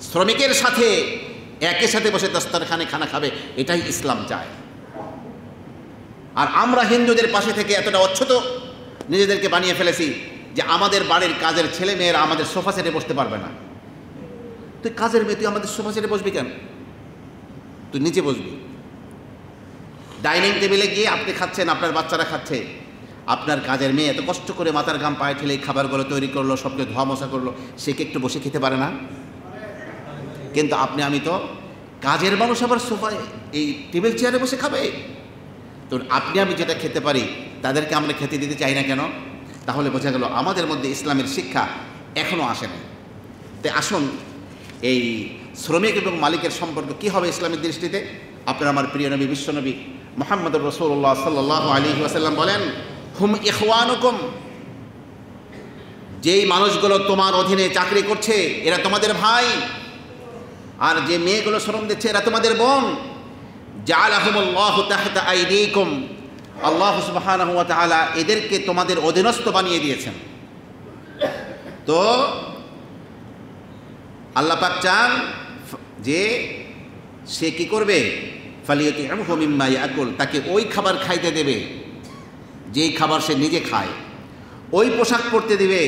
শ্রমিকের সাথে একই সাথে বসে দস্তরখানে খানা খাবে, এটাই ইসলাম চায়। আর আমরা হিন্দুদের পাশে থেকে এতটা অচ্ছুত নিজেদেরকে বানিয়ে ফেলেছি যে আমাদের বাড়ির কাজের ছেলে মেয়েরা আমাদের সোফা সেটে বসতে পারবে না। তুই কাজের মেয়ে, তুই আমাদের সোফা সেটে বসবি কেন? তুই নিচে বসবি। ডাইনিং টেবিলে গিয়ে আপনি খাচ্ছেন, আপনার বাচ্চারা খাচ্ছে, আপনার কাজের মেয়ে এত কষ্ট করে মাথার গাম পায়ে ঠেলে এই খাবারগুলো তৈরি করলো, সবকে ধোয়া মশা করলো, সে কি একটু বসে খেতে পারে না? কিন্তু আপনি আমি তো কাজের মানুষ, আবার সোফায় এই টেবিল চেয়ারে বসে খাবে। তো আপনি আমি যেটা খেতে পারি তাদেরকে আমরা খেতে দিতে চাই না কেন? তাহলে বোঝা গেল আমাদের মধ্যে ইসলামের শিক্ষা এখনও আসেনি। তাই আসুন, এই শ্রমিক এবং মালিকের সম্পর্ক কী হবে ইসলামের দৃষ্টিতে? আপনার আমার প্রিয় নবী বিশ্বনবী মুহাম্মদ রাসূলুল্লাহ সাল্লাল্লাহু আলাইহি ওয়াসাল্লাম বলেন, হুম ইখওয়ানুকুম, যেই মানুষগুলো তোমার অধীনে চাকরি করছে এরা তোমাদের ভাই, আর যে মেয়েগুলো শ্রম দিচ্ছে এরা তোমাদের বোন। জাআলাহুমুল্লাহু তাহতা আইদিকুম, আল্লাহ সুবহানাহু ওয়া তাআলা এদেরকে তোমাদের অধীনস্থ বানিয়ে দিয়েছেন। তো আল্লাহ পাক চান যে সে কি করবে, ফালিয়াতি'মহু মিম্মা ইয়াকুল, তাকে ওই খাবার খাইতে দেবে যেই খাবার সে নিজে খায়, ওই পোশাক পরতে দেবে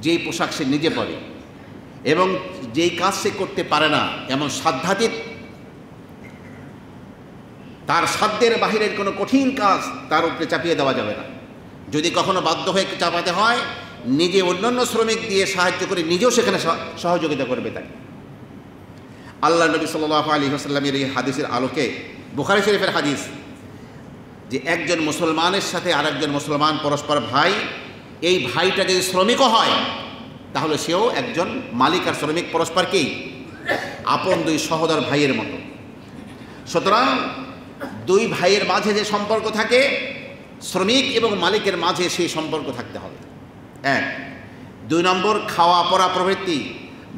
যেই পোশাক সে নিজে পরে, এবং যেই কাজ সে করতে পারে না, এমন সাধ্যাতীত, তার সাধ্যের বাহিরের কোনো কঠিন কাজ তার উপরে চাপিয়ে দেওয়া যাবে না। যদি কখনো বাধ্য হয়ে চাপাতে হয়, নিজে অন্যান্য শ্রমিক দিয়ে সাহায্য করে নিজেও সেখানে সহযোগিতা করবে তাকে। আল্লাহ নবী সাল্লাল্লাহু আলাইহি ওয়াসাল্লামের এই হাদিসের আলোকে, বুখারী শরীফের হাদিস, যে একজন মুসলমানের সাথে আরেকজন মুসলমান পরস্পর ভাই, এই ভাইটা যদি শ্রমিকও হয় তাহলে সেও একজন মালিক আর শ্রমিক পরস্পরকেই আপন দুই সহোদর ভাইয়ের মতো। সুতরাং দুই ভাইয়ের মাঝে যে সম্পর্ক থাকে, শ্রমিক এবং মালিকের মাঝে সেই সম্পর্ক থাকতে হবে। এক। দুই নম্বর, খাওয়া পরা প্রবৃত্তি,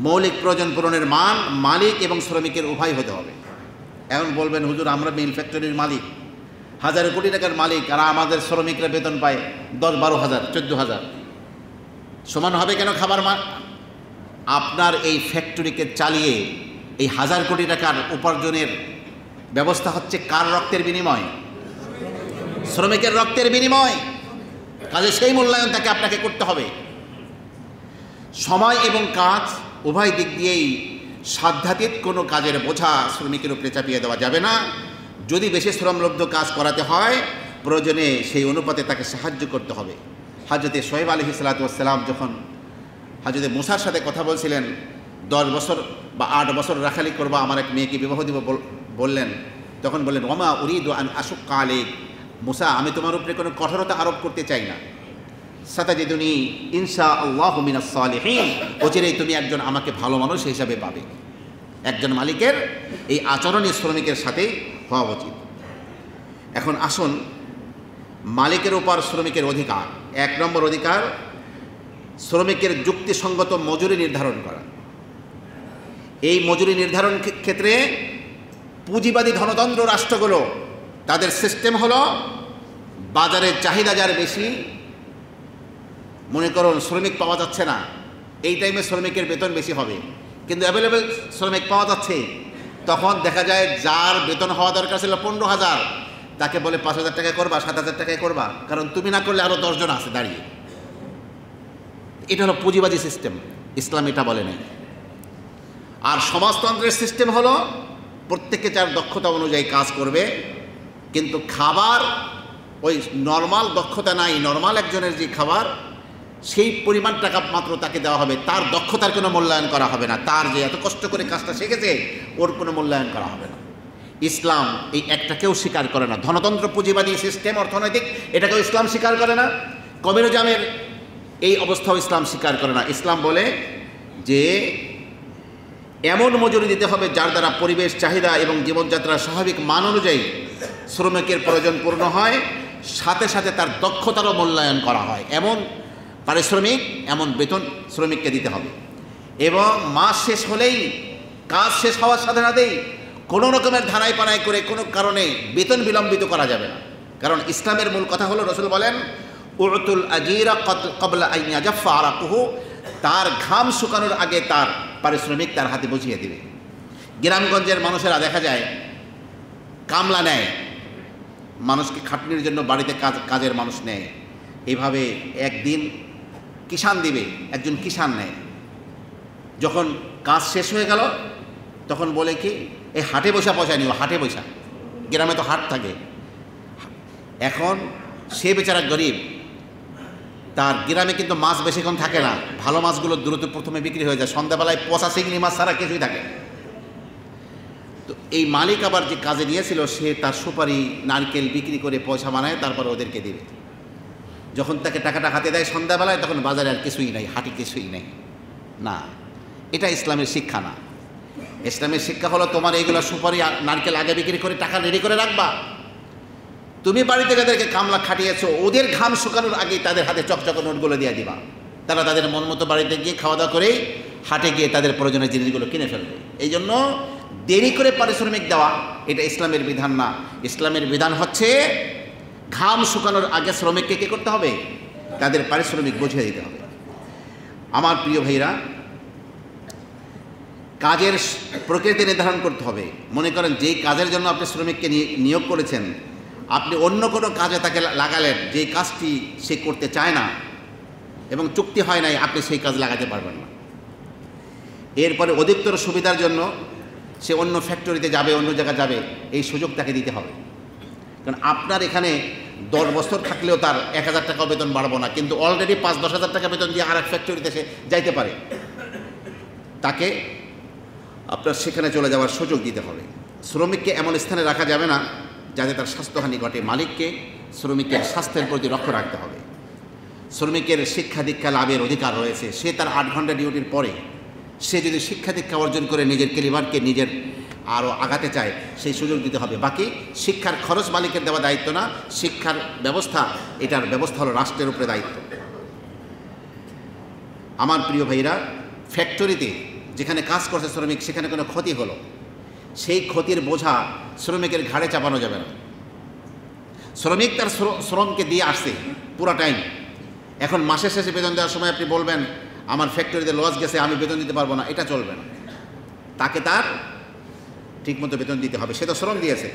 মৌলিক প্রয়োজন পূরণের মান মালিক এবং শ্রমিকের উভয় হতে হবে। এখন বলবেন, হুজুর আমরা মিল ফ্যাক্টরির মালিক, হাজার কোটি টাকার মালিক, আর আমাদের শ্রমিকরা বেতন পায় 10-12 হাজার 14 হাজার, সমান হবে কেন খাবার মান? আপনার এই ফ্যাক্টরিকে চালিয়ে এই হাজার কোটি টাকার উপার্জনের ব্যবস্থা হচ্ছে কার রক্তের বিনিময়? শ্রমিকের রক্তের বিনিময়। কাজে সেই মূল্যায়ন তাকে আপনাকে করতে হবে। সময় এবং কাজ উভয় দিক দিয়েই সাধ্যাতীত কোনো কাজের বোঝা শ্রমিকের উপরে চাপিয়ে দেওয়া যাবে না। যদি বেশি শ্রমলব্ধ কাজ করাতে হয়, প্রয়োজনে সেই অনুপাতে তাকে সাহায্য করতে হবে। হযরতে শোয়েব আলাইহিস সালাতু ওয়াস সালাম যখন হযরতে মুসার সাথে কথা বলছিলেন, 10 বছর বা 8 বছর রাখালি করবা, আমার এক মেয়েকে বিবাহ দিব বললেন, তখন বললেন, ওমা উরিদু আন আশুক্কা আলাইক, মুসা আমি তোমার উপরে কোনো কঠোরতা আরোপ করতে চাই না। সাতাজিদুনি ইনশাআল্লাহু মিনাস সালিহিন, অচিরেই তুমি একজন আমাকে ভালো মানুষ হিসাবে পাবে। একজন মালিকের এই আচরণই শ্রমিকের সাথে হওয়া উচিত। এখন আসুন, মালিকের উপর শ্রমিকের অধিকার। 1 নম্বর অধিকার, শ্রমিকের যুক্তিসঙ্গত মজুরি নির্ধারণ করা। এই মজুরি নির্ধারণ ক্ষেত্রে পুঁজিবাদী ধনতন্ত্র রাষ্ট্রগুলো, তাদের সিস্টেম হলো, বাজারের চাহিদা যার বেশি, মনে করুন শ্রমিক পাওয়া যাচ্ছে না, এই টাইমে শ্রমিকের বেতন বেশি হবে, কিন্তু অ্যাভেলেবেল শ্রমিক পাওয়া যাচ্ছে, তখন দেখা যায় যার বেতন হওয়া দরকার ছিল 15,000, তাকে বলে 5,000 টাকায় করবা, 7,000 টাকায় করবা, কারণ তুমি না করলে আরও 10 জন আছে দাঁড়িয়ে। এটা হলো পুঁজিবাদী সিস্টেম, ইসলাম এটা বলে নাই। আর সমাজতন্ত্রের সিস্টেম হলো প্রত্যেকে যার দক্ষতা অনুযায়ী কাজ করবে, কিন্তু খাবার ওই নর্মাল দক্ষতা নাই, নর্মাল একজনের যে খাবার সেই পরিমাণ টাকা মাত্র তাকে দেওয়া হবে, তার দক্ষতার কোনো মূল্যায়ন করা হবে না, তার যে এত কষ্ট করে কাজটা শিখেছে ওর কোনো মূল্যায়ন করা হবে না। ইসলাম এই একটাকেও স্বীকার করে না। ধনতন্ত্র পুঁজিবাদী সিস্টেম অর্থনৈতিক, এটাকেও ইসলাম স্বীকার করে না। কমিউনিজমের এই অবস্থাও ইসলাম স্বীকার করে না। ইসলাম বলে যে এমন মজুরি দিতে হবে যার দ্বারা পরিবেশ চাহিদা এবং জীবনযাত্রার স্বাভাবিক মান অনুযায়ী শ্রমিকের প্রয়োজন পূর্ণ হয়, সাথে সাথে তার দক্ষতারও মূল্যায়ন করা হয়। এমন পারিশ্রমিক, এমন বেতন শ্রমিককে দিতে হবে। এবং মাস শেষ হলেই, কাজ শেষ হওয়ার সাথে সাথেই কোনো রকমের ধারাই পানাই করে কোনো কারণে বেতন বিলম্বিত করা যাবে না। কারণ ইসলামের মূল কথা হলো, রসুল বলেন উতুল আজিরা ক্বাবলা আন ইয়াজাফা আরাকুহু, তার ঘাম শুকানোর আগে তার পারিশ্রমিক তার হাতে বুঝিয়ে দেবে। গ্রামগঞ্জের মানুষেরা দেখা যায় কামলা নেয়, মানুষকে খাটনির জন্য বাড়িতে কাজের মানুষ নেয়। এইভাবে একদিন কিষান দিবে, একজন কিষান নেয়। যখন কাজ শেষ হয়ে গেল তখন বলে কি, এই হাটে বসা পয়সা নিও, হাটে বসা, গ্রামে তো হাট থাকে। এখন সে বেচারা গরিব, তার গ্রামে কিন্তু মাছ বেশিক্ষণ থাকে না, ভালো মাছগুলো দ্রুত প্রথমে বিক্রি হয়ে যায়, সন্ধ্যাবেলায় পচা চিংড়ি মাছ ছাড়া কিছুই থাকে। তো এই মালিক আবার যে কাজে নিয়েছিল, সে তার সুপারি নারকেল বিক্রি করে পয়সা বানায়, তারপর ওদেরকে দেবে। যখন তাকে টাকাটা হাতে দেয় সন্ধ্যাবেলায়, তখন বাজারে আর কিছুই নাই, হাটে কিছুই নেই। না, এটা ইসলামের শিক্ষা না। ইসলামের শিক্ষা হলো, তোমার এইগুলো সুপারি নারকেল আগে বিক্রি করে টাকা রেডি করে রাখবা। তুমি বাড়িতে যাদেরকে কামলা খাটিয়েছো, ওদের ঘাম শুকানোর আগেই তাদের হাতে চকচকে নোটগুলো দিয়ে দিবা। তারা তাদের মন মতো বাড়িতে গিয়ে খাওয়া দাওয়া করে হাটে গিয়ে তাদের প্রয়োজনীয় জিনিসগুলো কিনে ফেলবে। এই জন্য দেরি করে পারিশ্রমিক দেওয়া এটা ইসলামের বিধান না। ইসলামের বিধান হচ্ছে ঘাম শুকানোর আগে শ্রমিককে কী করতে হবে, তাদের পারিশ্রমিক বুঝিয়ে দিতে হবে। আমার প্রিয় ভাইরা, কাজের প্রকৃতি নির্ধারণ করতে হবে। মনে করেন যেই কাজের জন্য আপনি শ্রমিককে নিয়োগ করেছেন, আপনি অন্য কোনো কাজে তাকে লাগালেন, যেই কাজটি সে করতে চায় না এবং চুক্তি হয় নাই, আপনি সেই কাজ লাগাতে পারবেন না। এরপরে অধিকতর সুবিধার জন্য সে অন্য ফ্যাক্টরিতে যাবে, অন্য জায়গায় যাবে, এই সুযোগ তাকে দিতে হবে। কারণ আপনার এখানে 10 বছর থাকলেও তার 1000 টাকাও বেতন বাড়বো না, কিন্তু অলরেডি 5-10 হাজার টাকা বেতন দিয়ে আর এক ফ্যাক্টরিতে সে যাইতে পারে, তাকে আপনার সেখানে চলে যাওয়ার সুযোগ দিতে হবে। শ্রমিককে এমন স্থানে রাখা যাবে না যাতে তার স্বাস্থ্যহানি ঘটে। মালিককে শ্রমিকের স্বাস্থ্যের প্রতি লক্ষ্য রাখতে হবে। শ্রমিকের শিক্ষা দীক্ষা লাভের অধিকার রয়েছে। সে তার 8 ঘন্টা ডিউটির পরে সে যদি শিক্ষা দীক্ষা অর্জন করে নিজের ক্যারিয়ারকে নিজের আরও আগাতে চায়, সেই সুযোগ দিতে হবে। বাকি শিক্ষার খরচ মালিকের দেওয়া দায়িত্ব না, শিক্ষার ব্যবস্থা, এটার ব্যবস্থা হলো রাষ্ট্রের উপরে দায়িত্ব। আমার প্রিয় ভাইরা, ফ্যাক্টরিতে যেখানে কাজ করছে শ্রমিক, সেখানে কোনো ক্ষতি হলো, সেই ক্ষতির বোঝা শ্রমিকের ঘাড়ে চাপানো যাবে না। শ্রমিক তার শ্রমকে দিয়ে আসছে পুরা টাইম, এখন মাসের শেষে বেতন দেওয়ার সময় আপনি বলবেন আমার ফ্যাক্টরিতে লস গেছে, আমি বেতন দিতে পারবো না, এটা চলবে না। তাকে তার ঠিকমতো বেতন দিতে হবে, সে তো শ্রম দিয়েছে।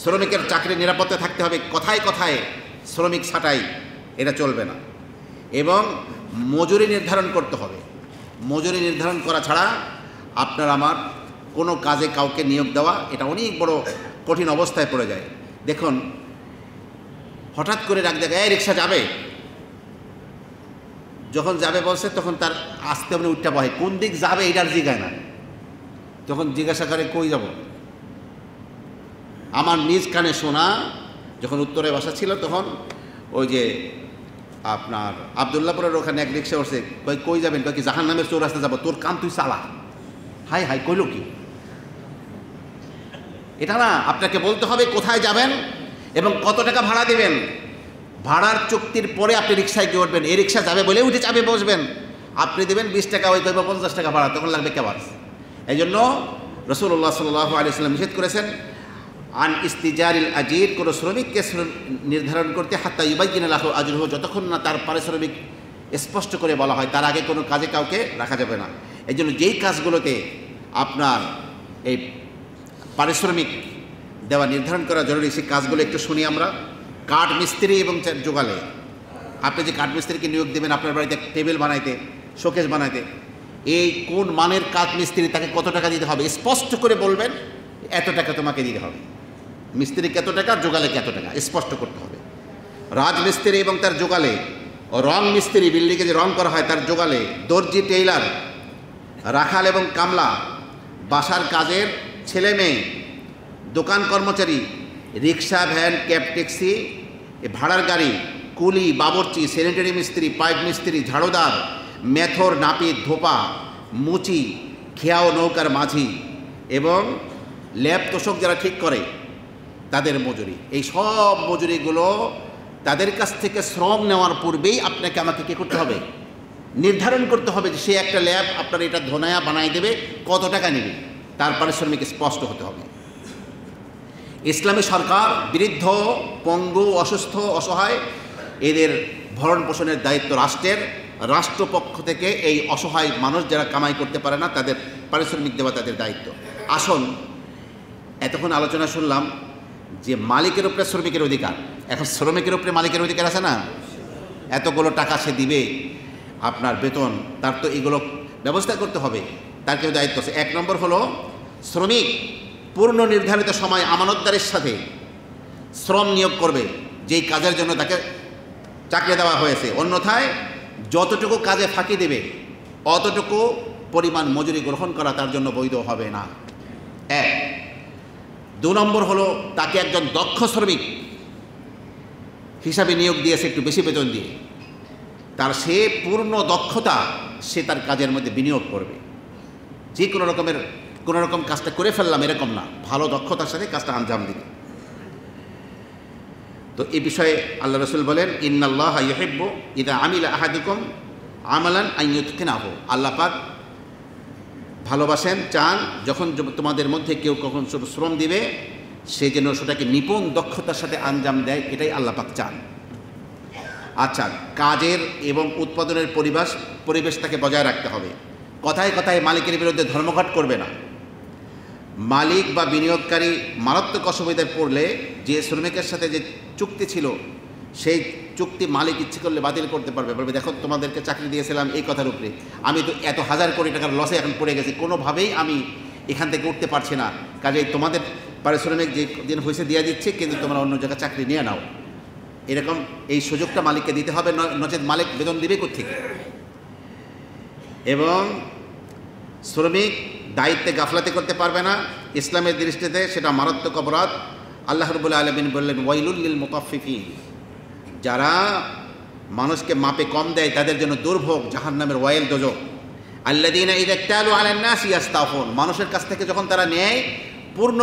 শ্রমিকের চাকরির নিরাপত্তা থাকতে হবে। কথায় কথায় শ্রমিক ছাঁটাই, এটা চলবে না। এবং মজুরি নির্ধারণ করতে হবে। মজুরি নির্ধারণ করা ছাড়া আপনার আমার কোনো কাজে কাউকে নিয়োগ দেওয়া, এটা অনেক বড় কঠিন অবস্থায় পড়ে যায়। দেখুন, হঠাৎ করে ডাক দেখা, এই রিক্সা যাবে, যখন যাবে বলছে তখন তার আসতে আপনি উঠটা বহে, কোন দিক যাবে এটার জিগায় না, তখন জিজ্ঞাসা করে কই যাব। আমার নিজ কানে শোনা, যখন উত্তরে বাসা ছিল তখন ওই যে আপনার আবদুল্লাপুরের ওখানে এক রিক্সা উঠছে, কই যাবেন, কই কি জাহান নামের চৌরাস্তা যাবো, তোর কাম তুই চালা। হাই হাই, কইল কি? এটা না, আপনাকে বলতে হবে কোথায় যাবেন এবং কত টাকা ভাড়া দেবেন। ভাড়ার চুক্তির পরে আপনি রিক্সায় গিয়ে উঠবেন। এই রিক্সা যাবে বলে উঠে চাপে বসবেন, আপনি দেবেন 20 টাকা, ওই কইব 50 টাকা ভাড়া, তখন লাগবে কেবার। এই জন্য রাসূলুল্লাহ সাল্লাল্লাহু আলাইহি ওয়াসাল্লাম নিষেধ করেছেন আন ইস্তিজারিল আজির, কোনো শ্রমিককে নির্ধারণ করতে হাত্তা ইউবাইয়িনা লাহু আজরুহু, যতক্ষণ না তার পারিশ্রমিক স্পষ্ট করে বলা হয়, তার আগে কোনো কাজে কাউকে রাখা যাবে না। এই জন্য যেই কাজগুলোতে আপনার এই পারিশ্রমিক দেওয়া নির্ধারণ করা জরুরি, সেই কাজগুলো একটু শুনি আমরা। কাঠ মিস্ত্রি এবং জোগালে, আপনি যে কাঠ মিস্ত্রিকে নিয়োগ দেবেন আপনার বাড়িতে টেবিল বানাইতে, শোকেস বানাইতে, এই কোন মানের কাঠ মিস্ত্রি, তাকে কত টাকা দিতে হবে স্পষ্ট করে বলবেন, এত টাকা তোমাকে দিতে হবে। মিস্ত্রিকে এত টাকা, জোগালেকে এত টাকা স্পষ্ট করতে হবে। রাজমিস্ত্রি এবং তার জোগালে, রং মিস্ত্রি, বিল্ডিংয়ে যে রং করা হয় তার জোগালে, দর্জি, টেইলার, রাখাল এবং কামলা, বাসার কাজের ছেলে মেয়ে, দোকান কর্মচারী, রিক্সা, ভ্যান, ক্যাব, ট্যাক্সি, ভাড়ার গাড়ি, কুলি, বাবরচি, স্যানিটারি মিস্ত্রি, পাইপ মিস্ত্রি, ঝাড়ুদার, মেথর, নাপিত, ধোপা, মুচি, খেয়াও নৌকার মাঝি এবং ল্যাব তোষক যারা ঠিক করে তাদের মজুরি, এই সব মজুরিগুলো তাদের কাছ থেকে শ্রম নেওয়ার পূর্বেই আপনাকে আমাকে কী করতে হবে? নির্ধারণ করতে হবে যে সে একটা ল্যাব আপনার এটা ধোনায়া বানাই দেবে, কত টাকা নেবে, তার পারিশ্রমিক স্পষ্ট হতে হবে। ইসলামী সরকার বৃদ্ধ, পঙ্গু, অসুস্থ, অসহায় এদের ভরণ পোষণের দায়িত্ব রাষ্ট্রের। রাষ্ট্রপক্ষ থেকে এই অসহায় মানুষ যারা কামাই করতে পারে না তাদের পারিশ্রমিক দেওয়া তাদের দায়িত্ব। আসুন, এতক্ষণ আলোচনা শুনলাম যে মালিকের উপরে শ্রমিকের অধিকার, এখন শ্রমিকের উপরে মালিকের অধিকার আছে না? এতগুলো টাকা সে দিবে আপনার বেতন, তার তো এগুলো ব্যবস্থা করতে হবে, তার কেউ দায়িত্ব আছে। 1 নম্বর হলো শ্রমিক পূর্ণ নির্ধারিত সময় আমানতদারের সাথে শ্রম নিয়োগ করবে যেই কাজের জন্য তাকে চাকরি দেওয়া হয়েছে, অন্যথায় যতটুকু কাজে ফাঁকি দেবে অতটুকু পরিমাণ মজুরি গ্রহণ করা তার জন্য বৈধ হবে না। 1। 2 নম্বর হলো তাকে একজন দক্ষ শ্রমিক হিসাবে নিয়োগ দিয়েছে একটু বেশি বেতন দিয়ে, তার সে পূর্ণ দক্ষতা সে তার কাজের মধ্যে বিনিয়োগ করবে। যে কোনো রকম কাজটা করে ফেললাম এরকম না, ভালো দক্ষতার সাথে কাজটা আঞ্জাম দিবে। তো এই বিষয়ে আল্লাহ রসুল বলেন, ইন্নাল্লাহা ইউহিব্বু ইযা আমিলা আহাদুকুম আমালান আন ইউতকিনাহু। আল্লাহ পাক ভালোবাসেন, চান যখন তোমাদের মধ্যে কেউ কখন শ্রম দিবে সে যেন সেটাকে নিপুণ দক্ষতার সাথে আঞ্জাম দেয়, এটাই আল্লাহ পাক চান। আচ্ছা, কাজের এবং উৎপাদনের পরিবেশটাকে বজায় রাখতে হবে। কথায় কথায় মালিকের বিরুদ্ধে ধর্মঘট করবে না। মালিক বা বিনিয়োগকারী মারাত্মক অসুবিধায় পড়লে যে শ্রমিকের সাথে যে চুক্তি ছিল সেই চুক্তি মালিক ইচ্ছে করলে বাতিল করতে পারবে, বলবে দেখো তোমাদেরকে চাকরি দিয়েছিলাম এই কথার উপরে, আমি তো এত হাজার কোটি টাকার লসে এখন পড়ে গেছি, কোনোভাবেই আমি এখান থেকে উঠতে পারছি না, কাজেই তোমাদের পারিশ্রমিক যে দিন হয়েছে দিয়ে দিচ্ছে, কিন্তু তোমরা অন্য জায়গায় চাকরি নিয়ে নাও। এরকম এই সুযোগটা মালিককে দিতে হবে, নচেত মালিক বেতন দিবে কোত্থেকে। এবং শ্রমিক দায়িত্বে গাফলাতি করতে পারবে না, ইসলামের দৃষ্টিতে সেটা মারাত্মক অপরাধ। আল্লাহ রাব্বুল আলামিন বললেন, ওয়াইলুল লিল মুতাফফিফিন, যারা মানুষকে মাপে কম দেয় তাদের জন্য দুর্ভোগ, জাহান্নামের ওয়াইল দোজখ। আল্লাযীনা ইযা ইকতালু আলান নাসি ইস্তাওফুন, মানুষের কাছ থেকে যখন তারা নেয় পূর্ণ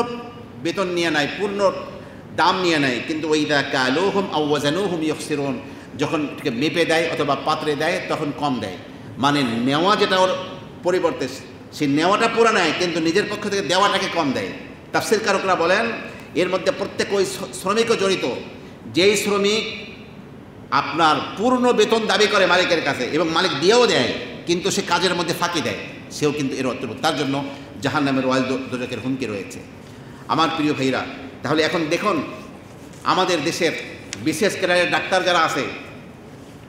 বেতন নিয়ে নেয়, পূর্ণ দাম নিয়ে নেয়, কিন্তু ওয়াইযা কালুহুম আও ওয়াজানুহুম ইখসিরুন, যখন মেপে দেয় অথবা পাত্রে দেয় তখন কম দেয়। মানে নেওয়া যেটা ওর পরিবর্তে সে নেওয়াটা পুরো নেয় কিন্তু নিজের পক্ষ থেকে দেওয়াটাকে কম দেয়। তাফসীর কারকরা বলেন এর মধ্যে প্রত্যেক ওই শ্রমিকও জড়িত, যেই শ্রমিক আপনার পূর্ণ বেতন দাবি করে মালিকের কাছে এবং মালিক দিয়েও দেয় কিন্তু সে কাজের মধ্যে ফাঁকি দেয়, সেও কিন্তু এর অন্তর্ভুক্ত, তার জন্য জাহান্নামের ওয়াইল দোজখের হুমকি রয়েছে। আমার প্রিয় ভাইরা, তাহলে এখন দেখুন আমাদের দেশের বিশেষ ক্যাডারের ডাক্তার যারা আছে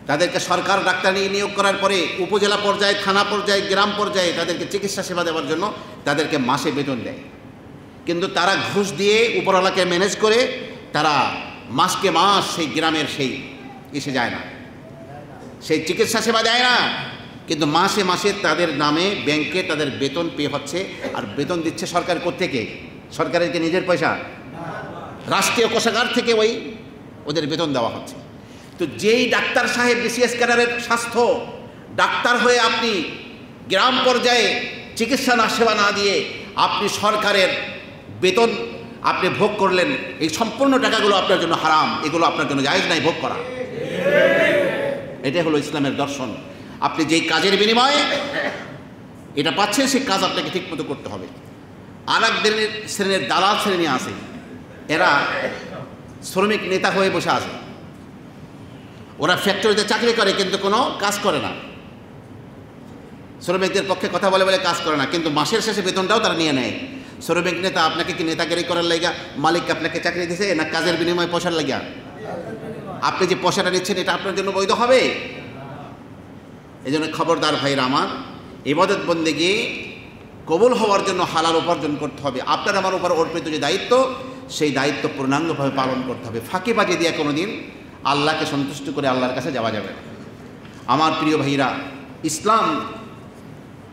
তাদেরকে সরকার ডাক্তার নিয়োগ করার পরে উপজেলা পর্যায়ে, থানা পর্যায়ে, গ্রাম পর্যায়ে তাদেরকে চিকিৎসা সেবা দেওয়ার জন্য তাদেরকে মাসে বেতন দেয়, কিন্তু তারা ঘুষ দিয়ে উপরওয়ালাকে ম্যানেজ করে তারা মাসকে মাস সেই গ্রামের সেই এসে যায় না, সেই চিকিৎসা সেবা দেয় না, কিন্তু মাসে মাসে তাদের নামে ব্যাংকে তাদের বেতন পে হচ্ছে। আর বেতন দিচ্ছে সরকার কোত্থেকে? সরকারের কি নিজের পয়সা? রাষ্ট্রীয় কোষাগার থেকে ওদের বেতন দেওয়া হচ্ছে। তো যেই ডাক্তার সাহেব বিসিএস ক্যাডারের স্বাস্থ্য ডাক্তার হয়ে আপনি গ্রাম পর্যায়ে চিকিৎসা সেবা না দিয়ে আপনি সরকারের বেতন আপনি ভোগ করলেন, এই সম্পূর্ণ টাকাগুলো আপনার জন্য হারাম, এগুলো আপনার জন্য জায়েজ নাই ভোগ করা। এটাই হলো ইসলামের দর্শন। আপনি যেই কাজের বিনিময়ে এটা পাচ্ছেন সেই কাজ আপনাকে ঠিকমতো করতে হবে। আর এক শ্রেণীর দালাল শ্রেণী আছে, এরা শ্রমিক নেতা হয়ে বসে আছে, ওরা ফ্যাক্টরিতে চাকরি করে কিন্তু কোনো কাজ করে না, শ্রমিকদের পক্ষে কথা বলে বলে কাজ করে না, কিন্তু মাসের শেষে বেতনটাও তারা নিয়ে নেয়। শ্রমিক নেতা আপনাকে কি নেতাগিরি করার লাগিয়া মালিক আপনাকে চাকরি দিয়েছে না কাজের বিনিময়ে পয়সার লাগিয়া? আপনি যে পয়সাটা নিচ্ছেন এটা আপনার জন্য বৈধ হবে? এই জন্য খবরদার ভাইরা আমার, ইবাদত বন্দেগী কবুল হওয়ার জন্য হালাল উপার্জন করতে হবে। আপনার আমার উপর অর্পিত যে দায়িত্ব সেই দায়িত্ব পূর্ণাঙ্গভাবে পালন করতে হবে। ফাঁকিবাজি দিয়ে কোনো দিন আল্লাহকে সন্তুষ্ট করে আল্লাহর কাছে যাওয়া যাবে না। আমার প্রিয় ভাইরা, ইসলাম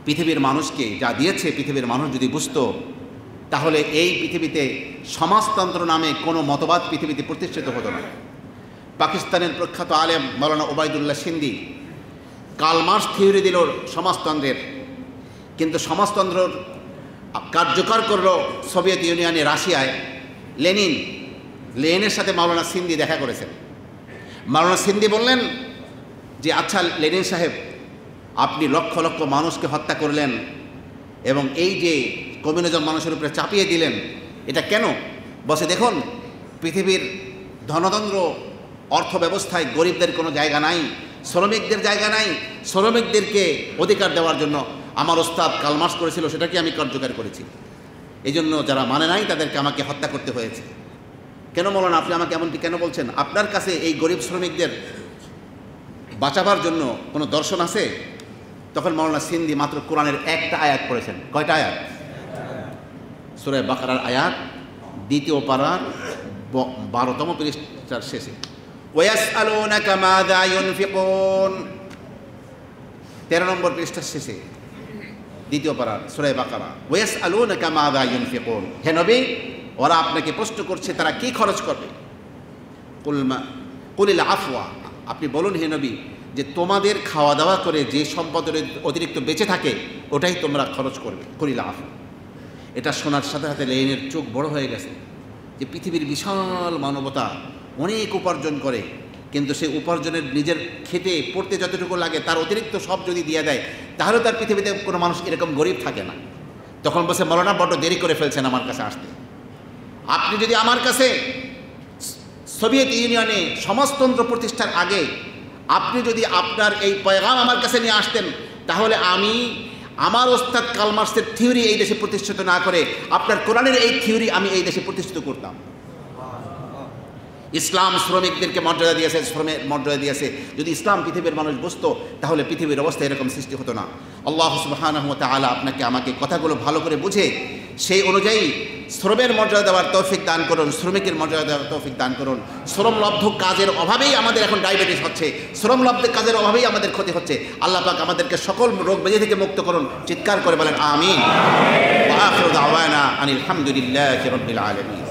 পৃথিবীর মানুষকে যা দিয়েছে, পৃথিবীর মানুষ যদি বুঝতো তাহলে এই পৃথিবীতে সমাজতন্ত্র নামে কোনো মতবাদ পৃথিবীতে প্রতিষ্ঠিত হতো না। পাকিস্তানের প্রখ্যাত আলেম Maulana Obaidullah Sindhi Karl Marx theory দিল সমাজতন্ত্রের, কিন্তু সমাজতন্ত্র কার্যকর করল সোভিয়েত ইউনিয়নে, রাশিয়ায়। লেনিনের সাথে মাওলানা সিন্ধি দেখা করেছেন। মাওলানা সিন্ধি বললেন যে আচ্ছা লেনিন সাহেব, আপনি লক্ষ লক্ষ মানুষকে হত্যা করলেন এবং এই যে কমিউনিজম মানুষের উপরে চাপিয়ে দিলেন, এটা কেন? বসে দেখুন, পৃথিবীর ধনতন্ত্র অর্থব্যবস্থায় গরিবদের কোনো জায়গা নাই, শ্রমিকদের জায়গা নাই। শ্রমিকদেরকে অধিকার দেওয়ার জন্য আমার ওস্তাদ কার্ল মার্কস করেছিল, সেটাকে আমি কার্যকর করেছি। এই জন্য যারা মানে নাই তাদেরকে আমাকে হত্যা করতে হয়েছে। কেন মৌলানা আপনি আমাকে এমনটি কেন বলছেন? আপনার কাছে এই গরিব শ্রমিকদের বাঁচাবার জন্য কোনো দর্শন আছে? তখন মৌলানা সিন্ধি মাত্র কোরআনের একটা আয়াত পড়েছেন। কয়টা আয়াত? সূরা বাকারার আয়াত, 2য় পারার 12তম পৃষ্ঠার শেষে। ওয়াসআলুনাকা মাযা ইউনফিকুন, 13 নম্বর পৃষ্ঠার শেষে, 2য় পারার সূরা বাকারা। ওয়াসআলুনাকা মাযা ইউনফিকুন, হে নবী, ওরা আপনাকে প্রশ্ন করছে তারা কি খরচ করবে। কুলিল আফওয়া, আপনি বলুন হে নবী যে তোমাদের খাওয়া দাওয়া করে যে সম্পদের অতিরিক্ত বেঁচে থাকে ওটাই তোমরা খরচ করবে। কুলিল আফওয়া। এটা শোনার সাথে সাথে লেনিনের চোখ বড় হয়ে গেছে যে পৃথিবীর বিশাল মানবতা অনেক উপার্জন করে, কিন্তু সেই উপার্জনের নিজের খেতে পড়তে যতটুকু লাগে তার অতিরিক্ত সব যদি দিয়ে দেয়, তাহলে তার পৃথিবীতে কোনো মানুষ এরকম গরিব থাকে না। তখন বলছে মৌলানা বড্ড দেরি করে ফেলছেন আমার কাছে আসতে। আপনি যদি আমার কাছে সোভিয়েত ইউনিয়নে সমাজতন্ত্র প্রতিষ্ঠার আগে আপনি যদি আপনার এই পয়গাম আমার কাছে নিয়ে আসতেন, তাহলে আমি আমার ওস্তাদ কার্ল মার্কসের থিওরি এই দেশে প্রতিষ্ঠিত না করে আপনার কোরআনের এই থিওরি আমি এই দেশে প্রতিষ্ঠিত করতাম। ইসলাম শ্রমিকদেরকে মর্যাদা দিয়েছে, শ্রমের মর্যাদা দিয়েছে। যদি ইসলাম পৃথিবীর মানুষ বুঝতো তাহলে পৃথিবীর অবস্থা এরকম সৃষ্টি হতো না। আল্লাহ সুবহানাহু ওয়া তাআলা আপনাকে আমাকে কথাগুলো ভালো করে বুঝে সেই অনুযায়ী শ্রমের মর্যাদা দেওয়ার তৌফিক দান করুন, শ্রমিকের মর্যাদা দেওয়ার তৌফিক দান করুন। শ্রমলব্ধ কাজের অভাবেই আমাদের এখন ডায়াবেটিস হচ্ছে, শ্রমলব্ধ কাজের অভাবেই আমাদের ক্ষতি হচ্ছে। আল্লাহ পাক আমাদেরকে সকল রোগ ব্যাধি থেকে মুক্ত করুন। চিৎকার করে বলেন আমিন। ওয়া আখিরু দাওয়ানা আনিল হামদুলিল্লাহি রাব্বিল আলামিন।